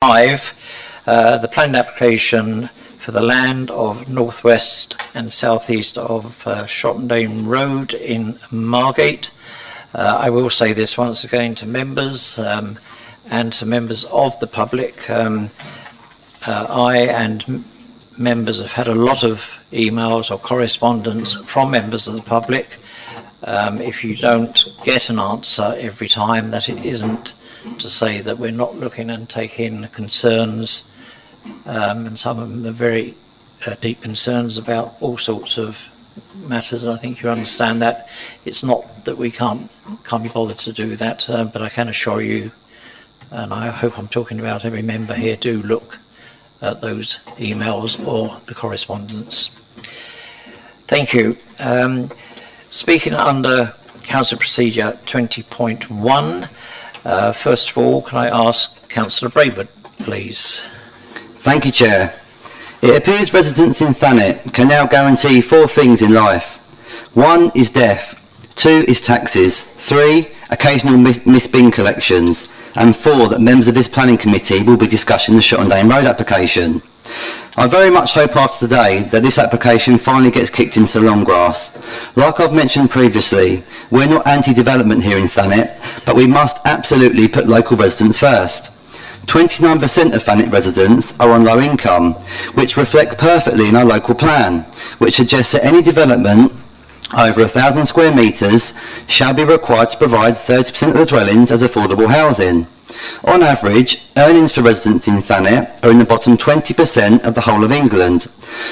5, the planning application for the land of northwest and southeast of Shottendane Road in Margate. I will say this once again to members and to members of the public. I and members have had a lot of emails or correspondence from members of the public. If you don't get an answer every time, that it isn't to say that we're not looking and taking concerns, and some of them are very deep concerns about all sorts of matters. I think you understand that. It's not that we can't be bothered to do that, but I can assure you, and I hope I'm talking about every member here, do look at those emails or the correspondence. Thank you. Speaking under Council Procedure 20.1, first of all, can I ask Councillor Braidwood, please? Thank you, Chair. It appears residents in Thanet can now guarantee 4 things in life. 1 is death, 2 is taxes, 3 occasional missed bin collections, and 4 that members of this planning committee will be discussing the Shottendane Road application. I very much hope after today that this application finally gets kicked into the long grass. Like I've mentioned previously, we're not anti-development here in Thanet, but we must absolutely put local residents first. 29% of Thanet residents are on low income, which reflect perfectly in our local plan, which suggests that any development over 1,000 square metres shall be required to provide 30% of the dwellings as affordable housing. On average, earnings for residents in Thanet are in the bottom 20% of the whole of England.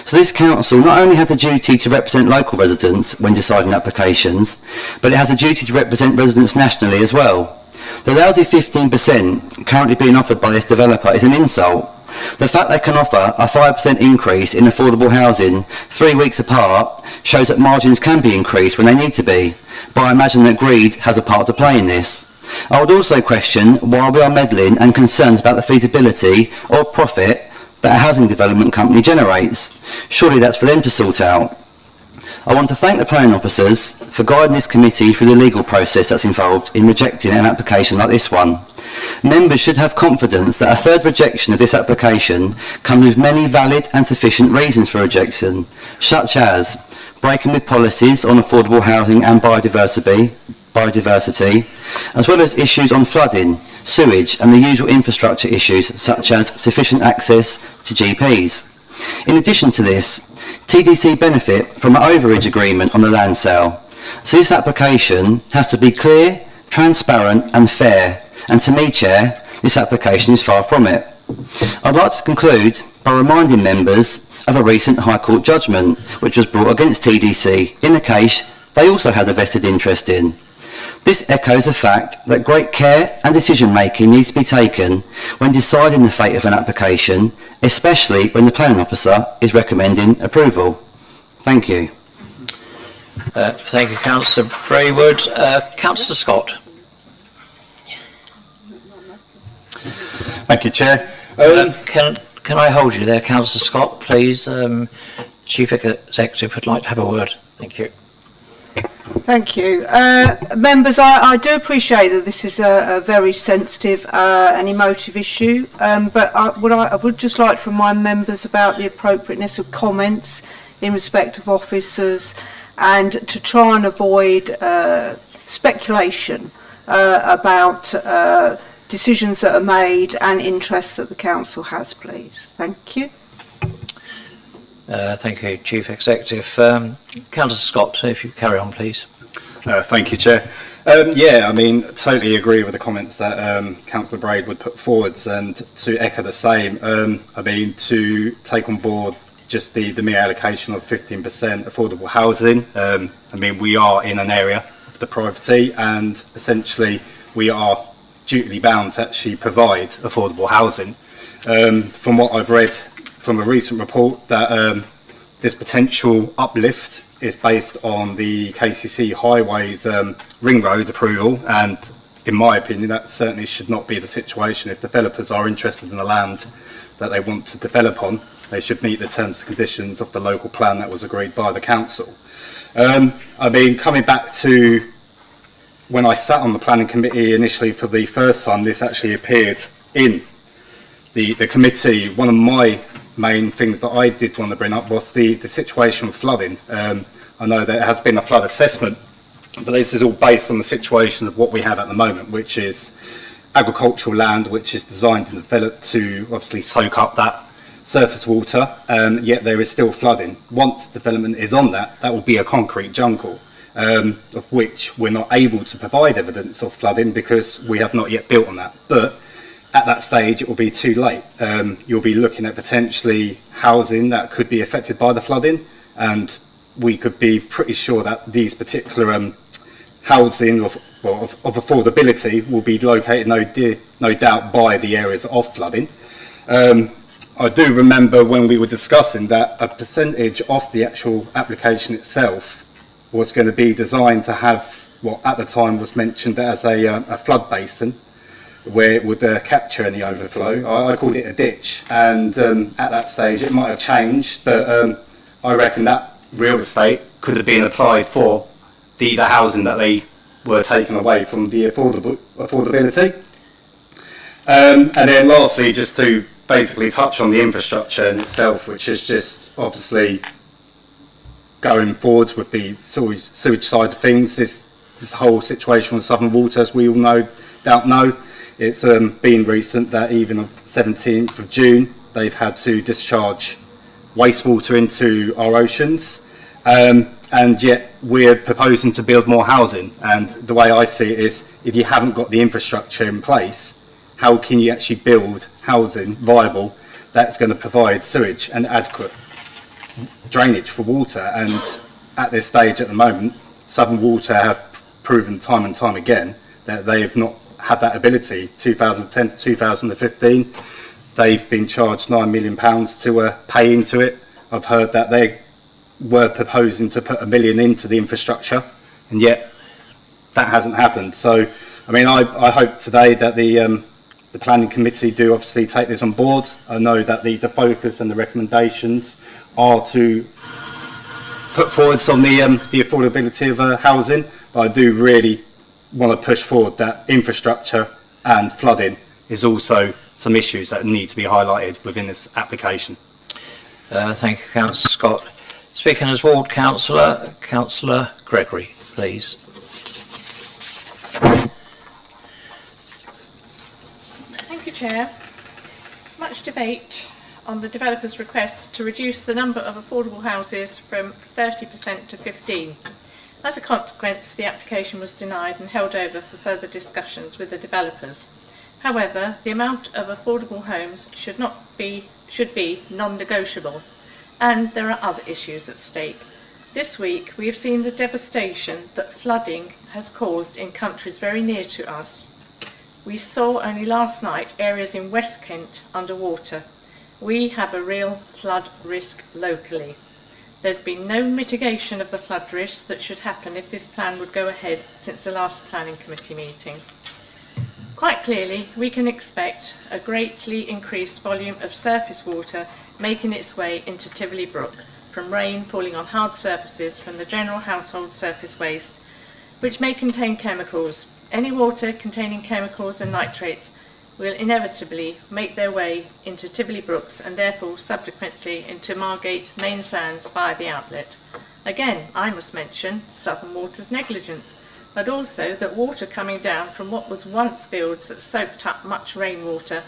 So this council not only has a duty to represent local residents when deciding applications, but it has a duty to represent residents nationally as well. The lousy 15% currently being offered by this developer is an insult. The fact they can offer a 5% increase in affordable housing 3 weeks apart shows that margins can be increased when they need to be, but I imagine that greed has a part to play in this. I would also question why we are meddling and concerned about the feasibility or profit that a housing development company generates. Surely that's for them to sort out. I want to thank the planning officers for guiding this committee through the legal process that's involved in rejecting an application like this one. Members should have confidence that a third rejection of this application comes with many valid and sufficient reasons for rejection, such as breaking with policies on affordable housing and biodiversity, as well as issues on flooding, sewage and the usual infrastructure issues such as sufficient access to GPs. In addition to this, TDC benefit from an overage agreement on the land sale, so this application has to be clear, transparent and fair, and to me, Chair, this application is far from it. I'd like to conclude by reminding members of a recent High Court judgment which was brought against TDC in a case they also had a vested interest in. This echoes the fact that great care and decision making needs to be taken when deciding the fate of an application, especially when the planning officer is recommending approval. Thank you. Thank you, Councillor Braidwood. Councillor Scott. Thank you, Chair. Can I hold you there, Councillor Scott, please? Chief Executive would like to have a word. Thank you. Thank you. Members, I do appreciate that this is a very sensitive and emotive issue, but I would just like to remind members about the appropriateness of comments in respect of officers and to try and avoid speculation about decisions that are made and interests that the council has, please. Thank you. Thank you, Chief Executive. Councillor Scott, if you carry on, please. Thank you, Chair. Yeah, I mean, totally agree with the comments that Councillor Braidwood put forwards, and to echo the same, I mean, to take on board just the mere allocation of 15% affordable housing. I mean, we are in an area of depravity, and essentially we are dutifully bound to actually provide affordable housing. From what I've read from a recent report, that this potential uplift is based on the KCC Highways ring road approval, and in my opinion that certainly should not be the situation. If developers are interested in the land that they want to develop on, they should meet the terms and conditions of the local plan that was agreed by the council. I mean, coming back to when I sat on the planning committee initially for the first time, this actually appeared in the committee, one of my main things that I did want to bring up was the situation with flooding. I know there has been a flood assessment, but this is all based on the situation of what we have at the moment, which is agricultural land, which is designed and developed to obviously soak up that surface water, yet there is still flooding. Once development is on that, that will be a concrete jungle, of which we're not able to provide evidence of flooding because we have not yet built on that. But at that stage, it will be too late. You'll be looking at potentially housing that could be affected by the flooding, and we could be pretty sure that these particular housing of affordability will be located, no doubt, by the areas of flooding. I do remember when we were discussing that a percentage of the actual application itself was going to be designed to have what at the time was mentioned as a flood basin, where it would capture any overflow. I called it a ditch, and at that stage it might have changed, but I reckon that real estate could have been applied for the housing that they were taken away from the affordability. And then lastly, just to basically touch on the infrastructure in itself, which is just obviously going forwards with the sewage side of things. This whole situation with Southern Water, as we all know, it's been recent that even on 17th of June, they've had to discharge wastewater into our oceans. And yet we're proposing to build more housing. And the way I see it is, if you haven't got the infrastructure in place, how can you actually build housing viable that's going to provide sewage and adequate drainage for water? And at this stage at the moment, Southern Water have proven time and time again that they have not had that ability. 2010 to 2015, they've been charged £9 million to pay into it. I've heard that they were proposing to put £1 million into the infrastructure, and yet that hasn't happened. So, I mean, I hope today that the planning committee do obviously take this on board. I know that the focus and the recommendations are to put forward some the affordability of housing, but I do really want to push forward that infrastructure and flooding is also some issues that need to be highlighted within this application. Thank you, Councillor Scott. Speaking as Ward Councillor, Councillor Gregory, please. Thank you, Chair. Much debate on the developer's request to reduce the number of affordable houses from 30% to 15%. As a consequence, the application was denied and held over for further discussions with the developers. However, the amount of affordable homes should be non-negotiable, and there are other issues at stake. This week, we have seen the devastation that flooding has caused in countries very near to us. We saw only last night areas in West Kent underwater. We have a real flood risk locally. There's been no mitigation of the flood risk that should happen if this plan would go ahead since the last planning committee meeting. Quite clearly, we can expect a greatly increased volume of surface water making its way into Tivoli Brook from rain falling on hard surfaces from the general household surface waste, which may contain chemicals. Any water containing chemicals and nitrates will inevitably make their way into Tivoli Brooks and therefore subsequently into Margate main sands via the outlet. Again, I must mention Southern Water's negligence, but also that water coming down from what was once fields that soaked up much rainwater,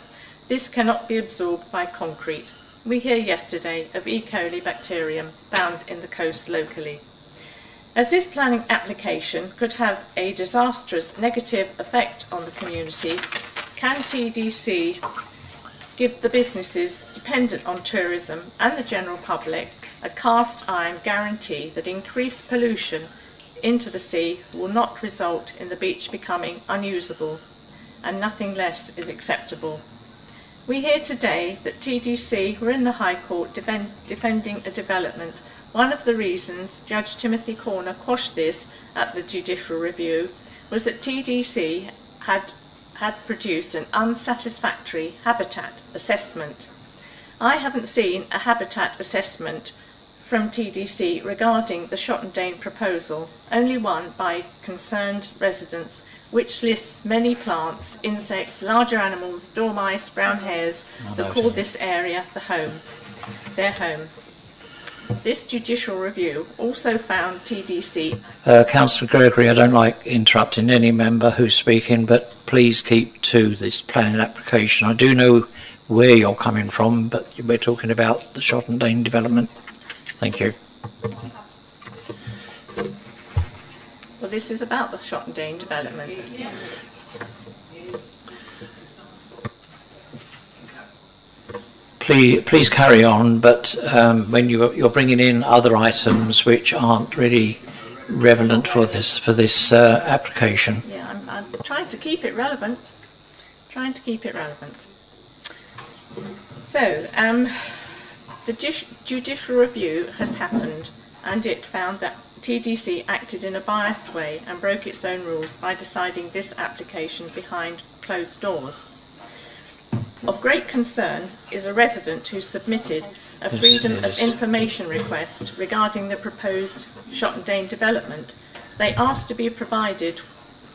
this cannot be absorbed by concrete. We heard yesterday of E. coli bacterium found in the coast locally. As this planning application could have a disastrous negative effect on the community, can TDC give the businesses dependent on tourism and the general public a cast iron guarantee that increased pollution into the sea will not result in the beach becoming unusable, and nothing less is acceptable? We hear today that TDC were in the High Court defending a development. One of the reasons Judge Timothy Corner quashed this at the judicial review was that TDC had produced an unsatisfactory habitat assessment. I haven't seen a habitat assessment from TDC regarding the Shottendane proposal, only one by concerned residents, which lists many plants, insects, larger animals, dormice, brown hares that call this area their home. This judicial review also found TDC. Councillor Gregory, I don't like interrupting any member who's speaking, but please keep to this planning application. I do know where you're coming from, but we're talking about the Shottendane development. Thank you. Well, this is about the Shottendane development. Please carry on, but when you're bringing in other items which aren't really relevant for this application. Yeah, I'm trying to keep it relevant. So, the judicial review has happened, and it found that TDC acted in a biased way and broke its own rules by deciding this application behind closed doors. Of great concern is a resident who submitted a Freedom of Information request regarding the proposed Shottendane development. They asked to be provided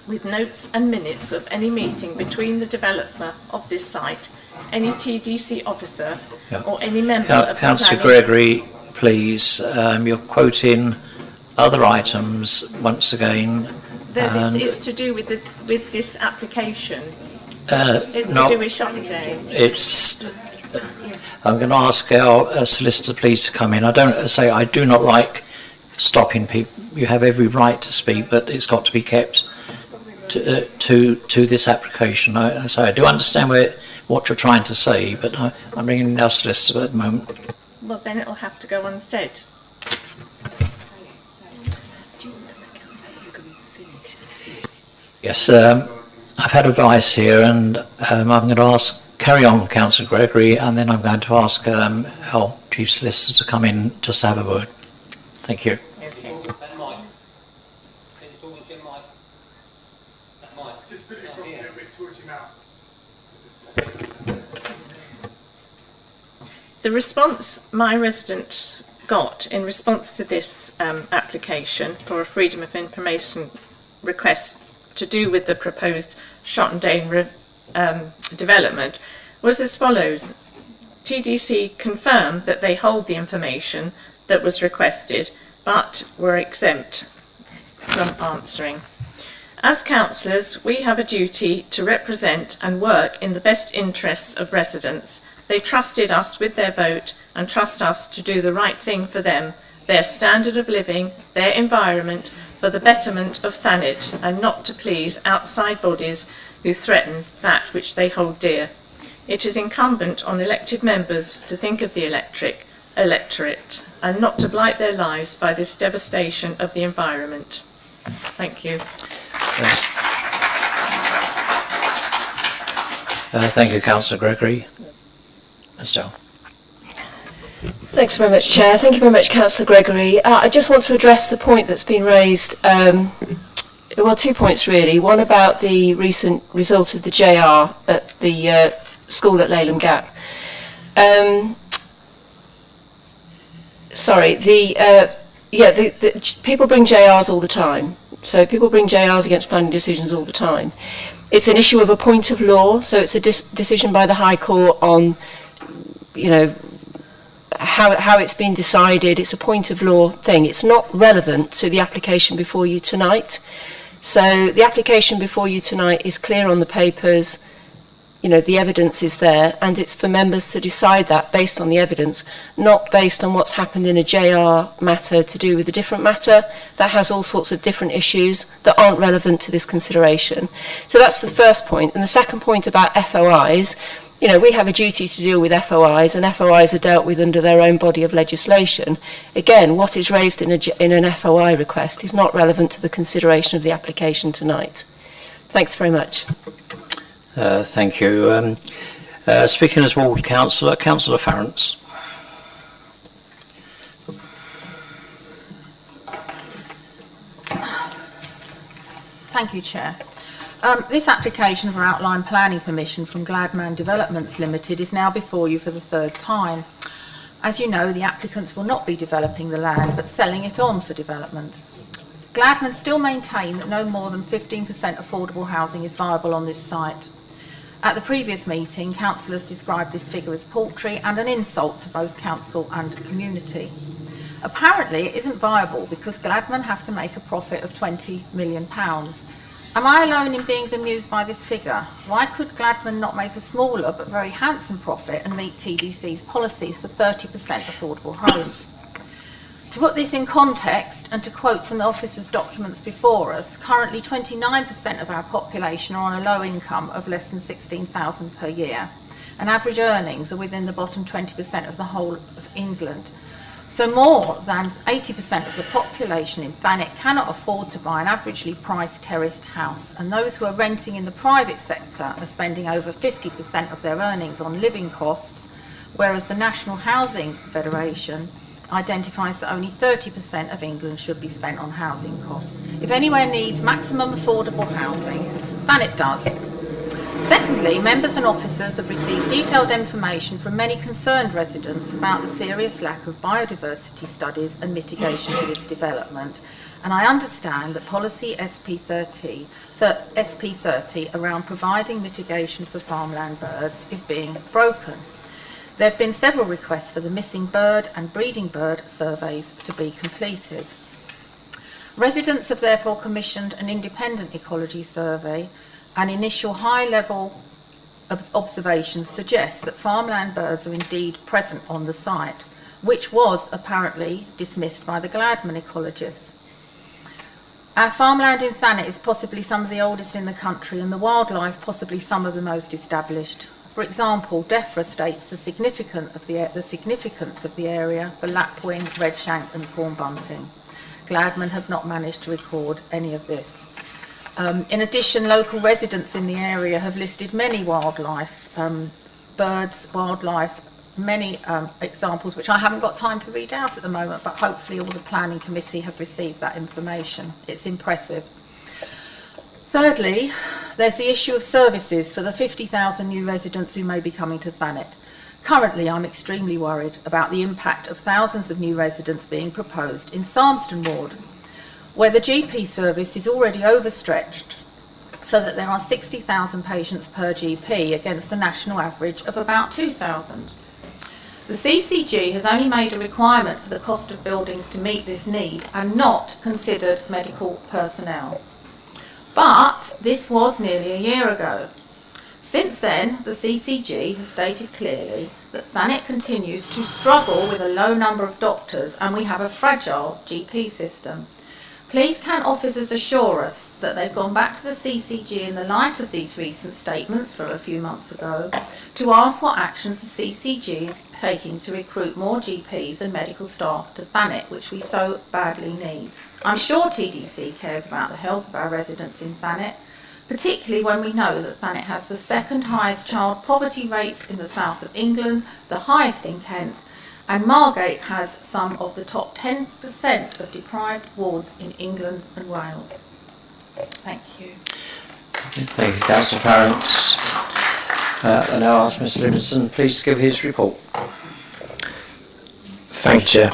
with notes and minutes of any meeting between the developer of this site, any TDC officer, or any member of the Councillor planning. Gregory, please, you're quoting other items once again. This is to do with this application. It's to no, do with Shottendane. I'm going to ask our solicitor please to come in. I do not like stopping people. You have every right to speak, but it's got to be kept to this application. I do understand what you're trying to say, but I'm bringing in our solicitor at the moment. Well, then it'll have to go unsaid. Yes, I've had advice here, and I'm going to carry on, Councillor Gregory, and then I'm going to ask our Chief Solicitor to come in just to have a word. Thank you. Okay. Just put it across a little bit towards your mouth. The response my resident got in response to this application for a Freedom of Information request to do with the proposed Shottendane development was as follows. TDC confirmed that they hold the information that was requested, but were exempt from answering. As councillors, we have a duty to represent and work in the best interests of residents. They trusted us with their vote and trust us to do the right thing for them, their standard of living, their environment, for the betterment of Thanet, and not to please outside bodies who threaten that which they hold dear. It is incumbent on elected members to think of the electorate and not to blight their lives by this devastation of the environment. Thank you. Thank you, Councillor Gregory. Estelle. Thanks very much, Chair. Thank you very much, Councillor Gregory. I just want to address the point that's been raised, well, 2 points really. One about the recent result of the JR at the school at Leyland Gap. People bring JRs all the time. So people bring JRs against planning decisions all the time. It's an issue of a point of law, so it's a decision by the High Court on, how it's been decided. It's a point of law thing. It's not relevant to the application before you tonight. So the application before you tonight is clear on the papers. The evidence is there, and it's for members to decide that based on the evidence, not based on what's happened in a JR matter to do with a different matter that has all sorts of different issues that aren't relevant to this consideration. So that's the first point. And the second point about FOIs, we have a duty to deal with FOIs, and FOIs are dealt with under their own body of legislation. Again, what is raised in an FOI request is not relevant to the consideration of the application tonight. Thanks very much. Thank you. Speaking as Ward Councillor, Councillor Farrance. Thank you, Chair. This application for outline planning permission from Gladman Developments Limited is now before you for the third time. As you know, the applicants will not be developing the land but selling it on for development. Gladman still maintain that no more than 15% affordable housing is viable on this site. At the previous meeting, councillors described this figure as paltry and an insult to both council and community. Apparently, it isn't viable because Gladman have to make a profit of £20 million. Am I alone in being bemused by this figure? Why could Gladman not make a smaller but very handsome profit and meet TDC's policies for 30% affordable homes? To put this in context, and to quote from the officer's documents before us, currently 29% of our population are on a low income of less than £16,000 per year, and average earnings are within the bottom 20% of the whole of England. So more than 80% of the population in Thanet cannot afford to buy an averagely priced terraced house, and those who are renting in the private sector are spending over 50% of their earnings on living costs, whereas the National Housing Federation identifies that only 30% of England should be spent on housing costs. If anywhere needs maximum affordable housing, Thanet does. Secondly, members and officers have received detailed information from many concerned residents about the serious lack of biodiversity studies and mitigation for this development, and I understand that policy SP30 around providing mitigation for farmland birds is being broken. There have been several requests for the missing bird and breeding bird surveys to be completed. Residents have therefore commissioned an independent ecology survey, and initial high-level observations suggest that farmland birds are indeed present on the site, which was apparently dismissed by the Gladman ecologists. Our farmland in Thanet is possibly some of the oldest in the country, and the wildlife possibly some of the most established. For example, DEFRA states the significance of the area for lapwing, redshank and corn bunting. Gladman have not managed to record any of this. In addition, local residents in the area have listed many wildlife, birds, wildlife, many examples which I haven't got time to read out at the moment, but hopefully all the planning committee have received that information. It's impressive. Thirdly, there's the issue of services for the 50,000 new residents who may be coming to Thanet. Currently, I'm extremely worried about the impact of thousands of new residents being proposed in Salmston Ward, where the GP service is already overstretched, so that there are 60,000 patients per GP against the national average of about 2,000. The CCG has only made a requirement for the cost of buildings to meet this need and not considered medical personnel. But this was nearly a year ago. Since then, the CCG has stated clearly that Thanet continues to struggle with a low number of doctors and we have a fragile GP system. Please can officers assure us that they've gone back to the CCG in the light of these recent statements from a few months ago to ask what actions the CCG is taking to recruit more GPs and medical staff to Thanet, which we so badly need. I'm sure TDC cares about the health of our residents in Thanet, particularly when we know that Thanet has the second highest child poverty rates in the south of England, the highest in Kent, and Margate has some of the top 10% of deprived wards in England and Wales. Thank you. Thank you, Councillor Farrance. I now ask Mr Livingston please to give his report. Thank you, Chair.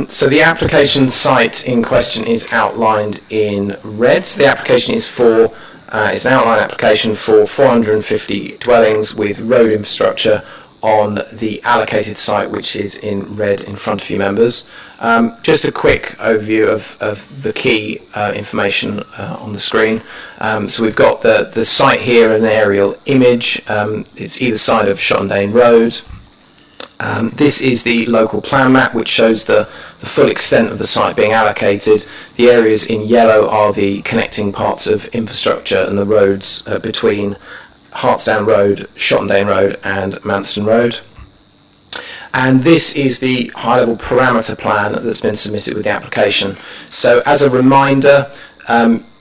So the application site in question is outlined in red. So the application is for, it's an outline application for 450 dwellings with road infrastructure on the allocated site, which is in red in front of you members. Just a quick overview of the key information on the screen. So we've got the site here, an aerial image. It's either side of Shottendane Road. This is the local plan map, which shows the full extent of the site being allocated. The areas in yellow are the connecting parts of infrastructure and the roads between Hartsdown Road, Shottendane Road and Manston Road. And this is the high-level parameter plan that's been submitted with the application. So as a reminder,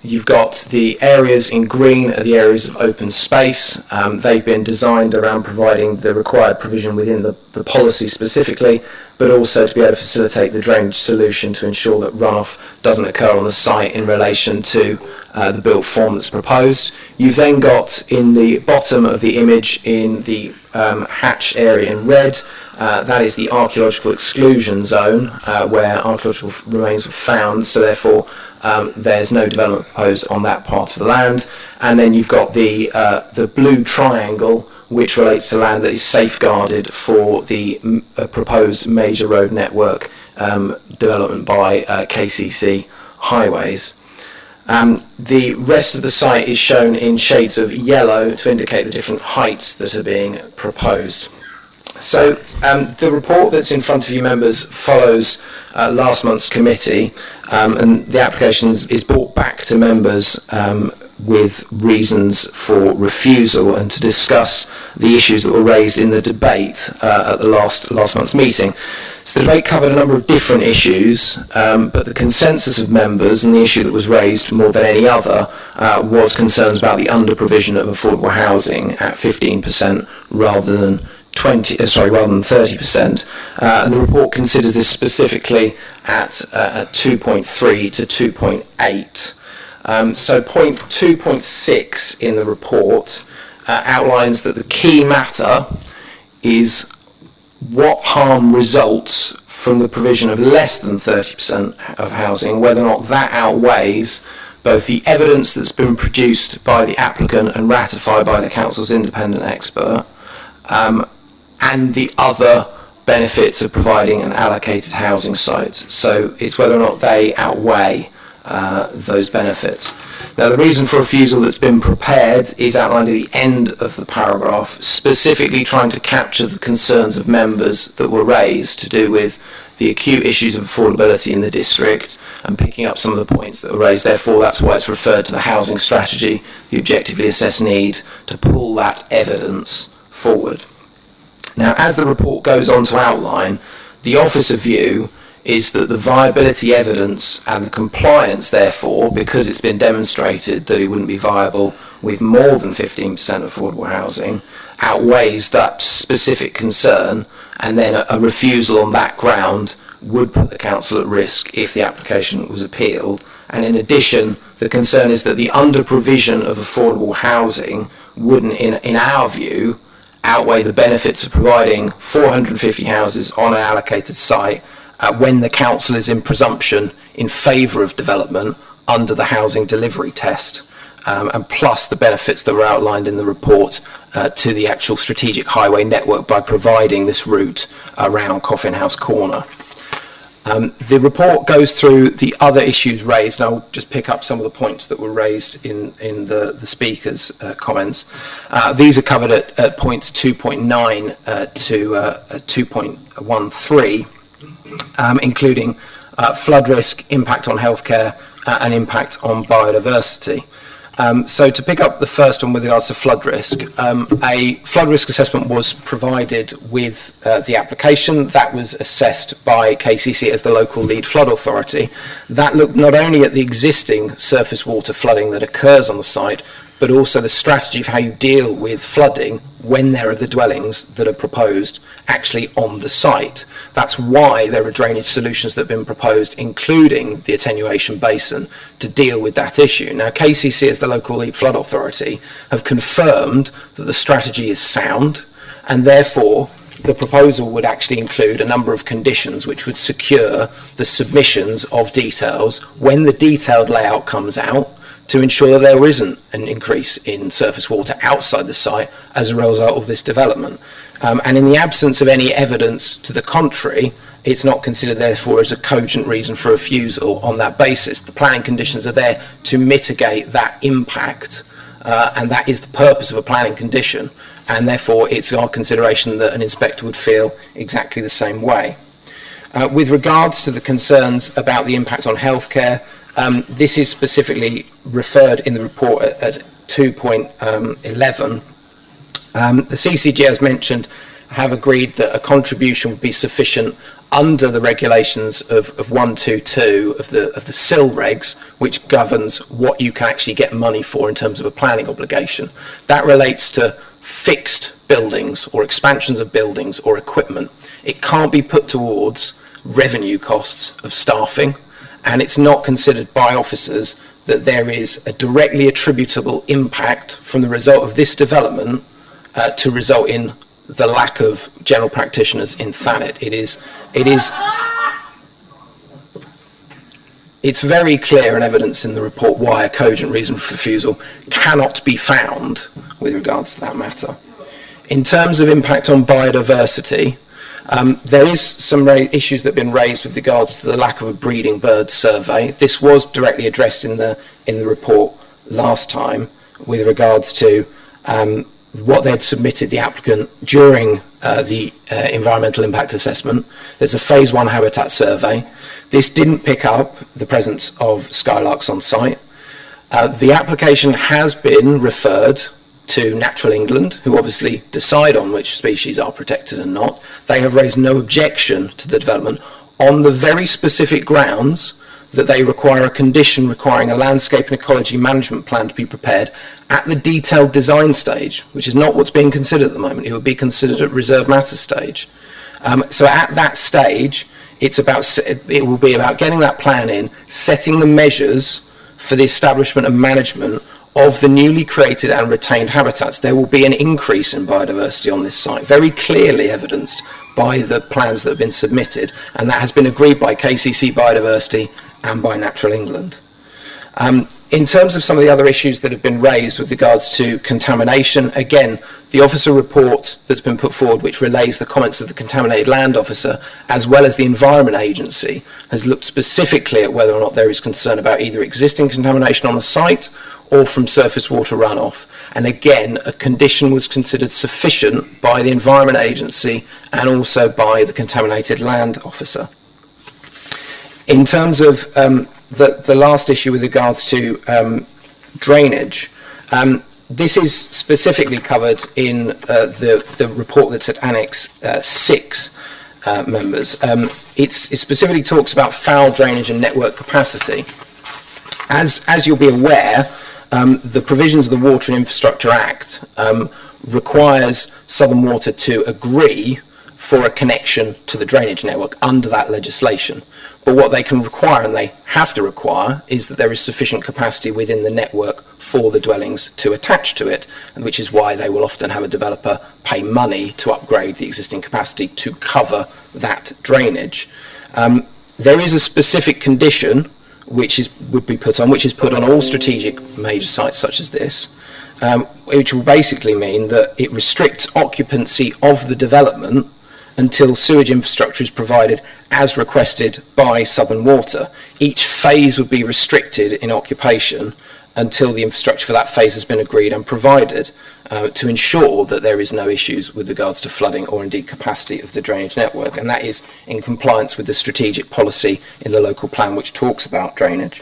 You've got the areas in green are the areas of open space. They've been designed around providing the required provision within the policy specifically, but also to be able to facilitate the drainage solution to ensure that runoff doesn't occur on the site in relation to the built form that's proposed. You've then got in the bottom of the image in the hatched area in red, that is the archaeological exclusion zone where archaeological remains were found, so therefore there's no development proposed on that part of the land. And then you've got the blue triangle, which relates to land that is safeguarded for the proposed major road network development by KCC Highways. The rest of the site is shown in shades of yellow to indicate the different heights that are being proposed. So the report that's in front of you members follows last month's committee, and the application is brought back to members with reasons for refusal and to discuss the issues that were raised in the debate at the last month's meeting. So the debate covered a number of different issues, but the consensus of members and the issue that was raised more than any other was concerns about the under-provision of affordable housing at 15% rather than 30%. And the report considers this specifically at 2.3 to 2.8. So point 2.6 in the report outlines that the key matter is what harm results from the provision of less than 30% of housing, whether or not that outweighs both the evidence that's been produced by the applicant and ratified by the council's independent expert, and the other benefits of providing an allocated housing site. So it's whether or not they outweigh those benefits. Now, the reason for refusal that's been prepared is outlined at the end of the paragraph, specifically trying to capture the concerns of members that were raised to do with the acute issues of affordability in the district and picking up some of the points that were raised. Therefore, that's why it's referred to the housing strategy, the objectively assessed need to pull that evidence forward. Now, as the report goes on to outline, the officer view is that the viability evidence and the compliance, therefore, because it's been demonstrated that it wouldn't be viable with more than 15% affordable housing, outweighs that specific concern, and then a refusal on that ground would put the council at risk if the application was appealed. And in addition, the concern is that the under-provision of affordable housing wouldn't, in our view, outweigh the benefits of providing 450 houses on an allocated site when the council is in presumption in favour of development under the housing delivery test, and plus the benefits that were outlined in the report to the actual strategic highway network by providing this route around Coffin House Corner. The report goes through the other issues raised, and I'll just pick up some of the points that were raised in the speakers' comments. These are covered at points 2.9 to 2.13, including flood risk, impact on healthcare, and impact on biodiversity. So to pick up the first one with regards to flood risk, a flood risk assessment was provided with the application. That was assessed by KCC as the local lead flood authority. That looked not only at the existing surface water flooding that occurs on the site, but also the strategy of how you deal with flooding when there are the dwellings that are proposed actually on the site. That's why there are drainage solutions that have been proposed, including the attenuation basin, to deal with that issue. Now, KCC, as the local lead flood authority, have confirmed that the strategy is sound, and therefore the proposal would actually include a number of conditions which would secure the submissions of details when the detailed layout comes out, to ensure that there isn't an increase in surface water outside the site as a result of this development. And in the absence of any evidence to the contrary, it's not considered therefore as a cogent reason for refusal on that basis. The planning conditions are there to mitigate that impact, and that is the purpose of a planning condition, and therefore it's our consideration that an inspector would feel exactly the same way. With regards to the concerns about the impact on healthcare, this is specifically referred in the report at 2.11. The CCG, as mentioned, have agreed that a contribution would be sufficient under the regulations of 122 of the SIL regs, which governs what you can actually get money for in terms of a planning obligation. That relates to fixed buildings or expansions of buildings or equipment. It can't be put towards revenue costs of staffing, and it's not considered by officers that there is a directly attributable impact from the result of this development to result in the lack of general practitioners in Thanet. It's very clear and evidence in the report why a cogent reason for refusal cannot be found with regards to that matter. In terms of impact on biodiversity, there is some issues that have been raised with regards to the lack of a breeding bird survey. This was directly addressed in the report last time with regards to what they had submitted the applicant during the environmental impact assessment. There's a phase 1 habitat survey. This didn't pick up the presence of skylarks on site. The application has been referred to Natural England, who obviously decide on which species are protected and not. They have raised no objection to the development on the very specific grounds that they require a condition requiring a landscape and ecology management plan to be prepared at the detailed design stage, which is not what's being considered at the moment. It would be considered at reserve matter stage. So at that stage, it will be about getting that plan in, setting the measures for the establishment and management of the newly created and retained habitats. There will be an increase in biodiversity on this site, very clearly evidenced by the plans that have been submitted, and that has been agreed by KCC Biodiversity and by Natural England. In terms of some of the other issues that have been raised with regards to contamination, again, the officer report that's been put forward, which relays the comments of the contaminated land officer, as well as the Environment Agency, has looked specifically at whether or not there is concern about either existing contamination on the site or from surface water runoff. And again, a condition was considered sufficient by the Environment Agency and also by the contaminated land officer. In terms of the last issue with regards to drainage, this is specifically covered in the report that's at Annex 6, members. It specifically talks about foul drainage and network capacity. As you'll be aware, the provisions of the Water and Infrastructure Act requires Southern Water to agree for a connection to the drainage network under that legislation. But what they can require, and they have to require, is that there is sufficient capacity within the network for the dwellings to attach to it, and which is why they will often have a developer pay money to upgrade the existing capacity to cover that drainage. There is a specific condition which would be put on, which is put on all strategic major sites such as this, which will basically mean that it restricts occupancy of the development until sewage infrastructure is provided as requested by Southern Water. Each phase would be restricted in occupation until the infrastructure for that phase has been agreed and provided to ensure that there is no issues with regards to flooding or indeed capacity of the drainage network. And that is in compliance with the strategic policy in the local plan which talks about drainage.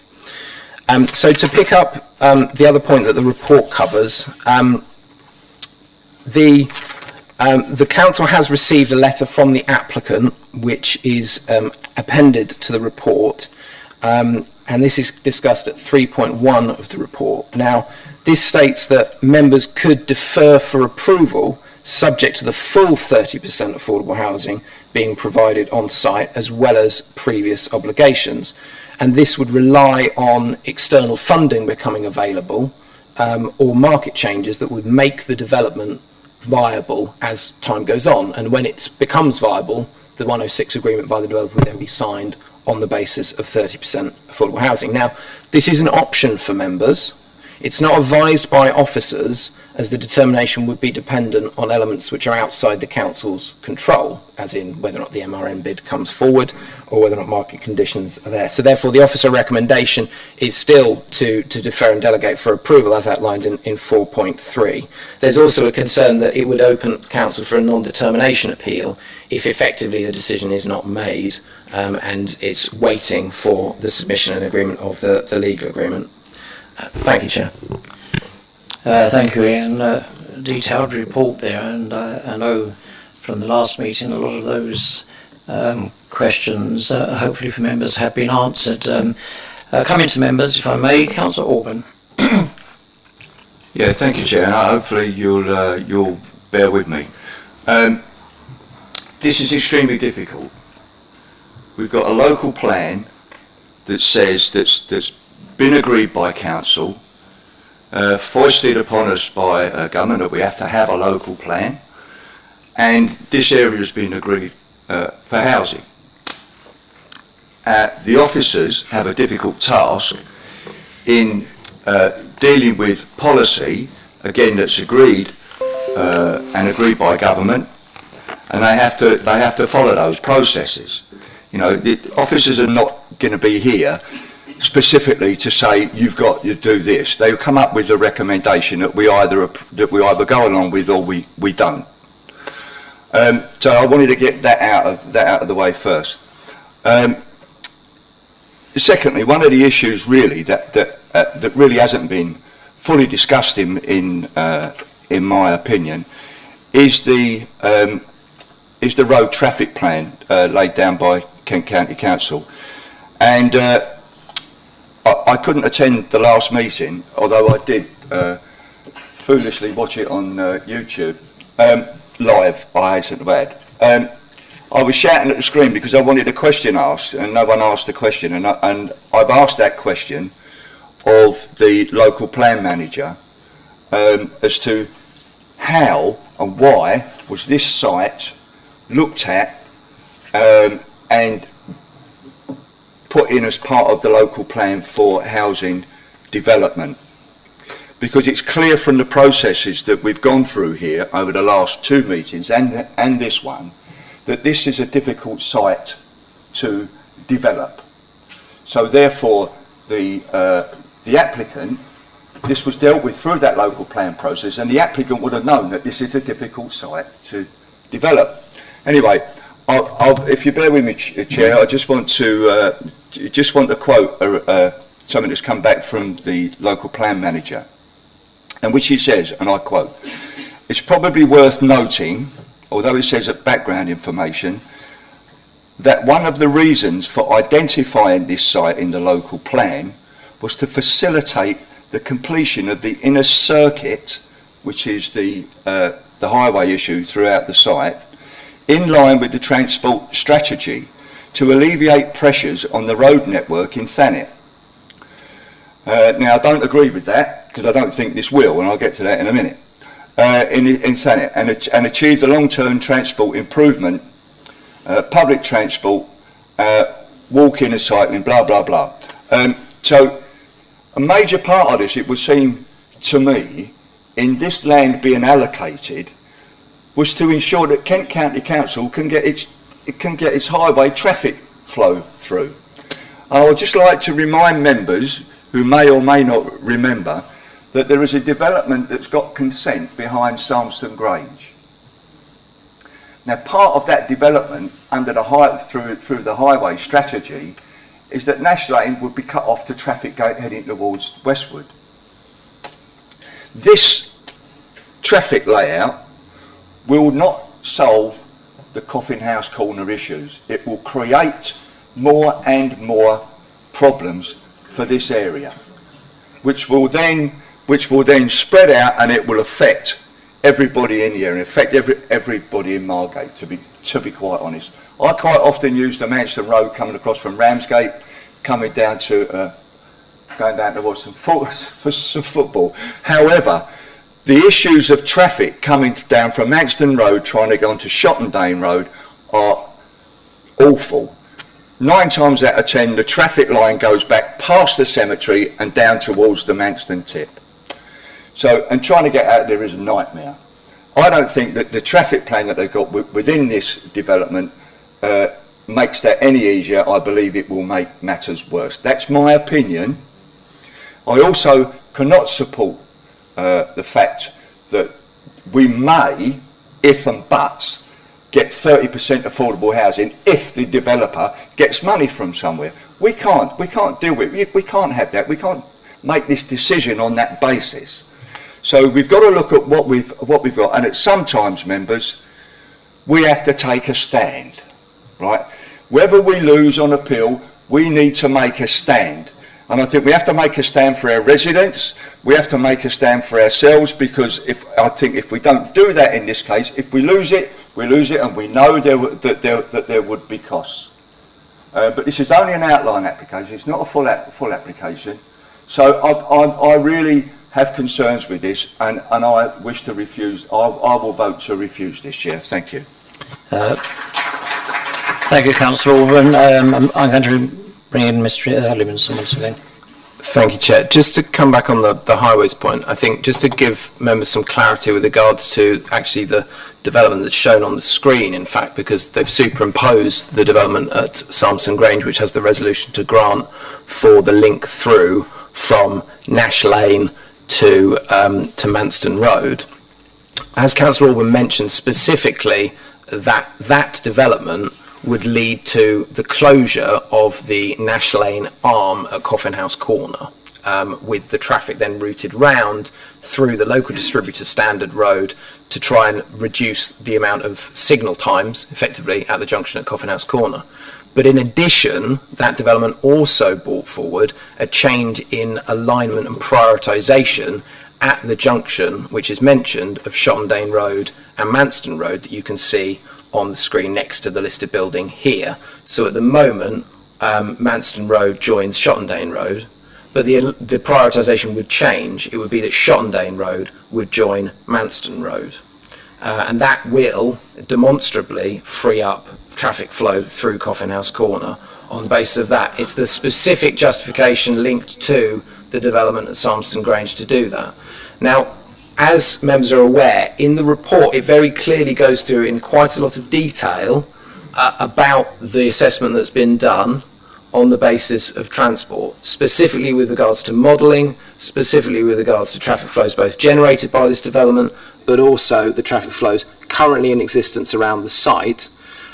So to pick up the other point that the report covers, the council has received a letter from the applicant which is appended to the report, and this is discussed at 3.1 of the report. Now, this states that members could defer for approval subject to the full 30% affordable housing being provided on site as well as previous obligations, and this would rely on external funding becoming available or market changes that would make the development viable as time goes on. And when it becomes viable, the 106 agreement by the developer would then be signed on the basis of 30% affordable housing. Now, this is an option for members. It's not advised by officers, as the determination would be dependent on elements which are outside the council's control, as in whether or not the MRN bid comes forward or whether or not market conditions are there. So therefore, the officer recommendation is still to defer and delegate for approval, as outlined in 4.3. There's also a concern that it would open council for a non-determination appeal if effectively the decision is not made and it's waiting for the submission and agreement of the legal agreement. Thank you, Chair. Thank you, Ian. Detailed report there, and I know from the last meeting, a lot of those questions, hopefully for members, have been answered. Coming to members, if I may, Councillor Orban. Yeah, thank you, Chair. Hopefully you'll bear with me. This is extremely difficult. We've got a local plan that says that's been agreed by council, foisted upon us by government that we have to have a local plan, and this area has been agreed for housing. The officers have a difficult task in dealing with policy, again, that's agreed and agreed by government, and they have to follow those processes. You know, the officers are not going to be here specifically to say you've got to do this. They come up with a recommendation that we either go along with or we don't. So I wanted to get that out of the way first. Secondly, one of the issues really that really hasn't been fully discussed in my opinion is the road traffic plan laid down by Kent County Council, and I couldn't attend the last meeting, although I did foolishly watch it on YouTube live. I hasten to add. I was shouting at the screen because I wanted a question asked, and no one asked the question, and I've asked that question of the local plan manager as to how and why was this site looked at and put in as part of the local plan for housing development. Because it's clear from the processes that we've gone through here over the last two meetings and this one, that this is a difficult site to develop. So therefore the applicant, this was dealt with through that local plan process, and the applicant would have known that this is a difficult site to develop. Anyway, if you bear with me, Chair, I just want to quote something that's come back from the local plan manager, and which he says, and I quote, "It's probably worth noting, although it says at background information, that one of the reasons for identifying this site in the local plan was to facilitate the completion of the inner circuit, which is the highway issue throughout the site, in line with the transport strategy to alleviate pressures on the road network in Thanet." Now, I don't agree with that, because I don't think this will, and I'll get to that in a minute, in Thanet, and achieve the long-term transport improvement, public transport, walking and cycling, blah, blah, blah. So a major part of this, it would seem to me, in this land being allocated, was to ensure that Kent County Council can get its highway traffic flow through. I would just like to remind members who may or may not remember that there is a development that's got consent behind Salmston Grange. Now, part of that development under through the highway strategy is that Nash Lane would be cut off to traffic heading towards Westwood. This traffic layout will not solve the Coffin House corner issues. It will create more and more problems for this area, which will then spread out, and it will affect everybody in the area, affect everybody in Margate, to be quite honest. I quite often use the Manston Road coming across from Ramsgate, coming down to going down to watch some football. However, the issues of traffic coming down from Manston Road trying to go onto Shottendane Road are awful. 9 times out of 10, the traffic line goes back past the cemetery and down towards the Manston tip. So, and trying to get out there is a nightmare. I don't think that the traffic plan that they've got within this development makes that any easier. I believe it will make matters worse. That's my opinion. I also cannot support the fact that we may, if and buts, get 30% affordable housing if the developer gets money from somewhere. We can't deal with it. We can't have that. We can't make this decision on that basis. So we've got to look at what we've got, and at sometimes, members, we have to take a stand, right? Whether we lose on appeal, we need to make a stand. And I think we have to make a stand for our residents, we have to make a stand for ourselves, because if we don't do that in this case, if we lose it, and we know that there would be costs. But this is only an outline application, it's not a full application. So I really have concerns with this, and I wish to refuse, I will vote to refuse this, Chair. Thank you. Thank you, Councillor Orban. I'm going to bring in Mr. Livingston once again. Thank you, Chair. Just to come back on the highways point, I think just to give members some clarity with regards to actually the development that's shown on the screen, in fact, because they've superimposed the development at Salmson Grange, which has the resolution to grant for the link through from Nash Lane to Manston Road. As Councillor Orban mentioned specifically, that development would lead to the closure of the Nash Lane arm at Coffin House Corner, with the traffic then routed round through the local distributor standard road to try and reduce the amount of signal times, effectively, at the junction at Coffin House Corner. But in addition, that development also brought forward a change in alignment and prioritisation at the junction, which is mentioned, of Shottendane Road and Manston Road, that you can see on the screen next to the listed building here. So at the moment, Manston Road joins Shottendane Road, but the prioritisation would change. It would be that Shottendane Road would join Manston Road. And that will demonstrably free up traffic flow through Coffin House Corner on the basis of that. It's the specific justification linked to the development at Salmson Grange to do that. Now, as members are aware, in the report it very clearly goes through in quite a lot of detail about the assessment that's been done on the basis of transport, specifically with regards to modelling, specifically with regards to traffic flows both generated by this development, but also the traffic flows currently in existence around the site.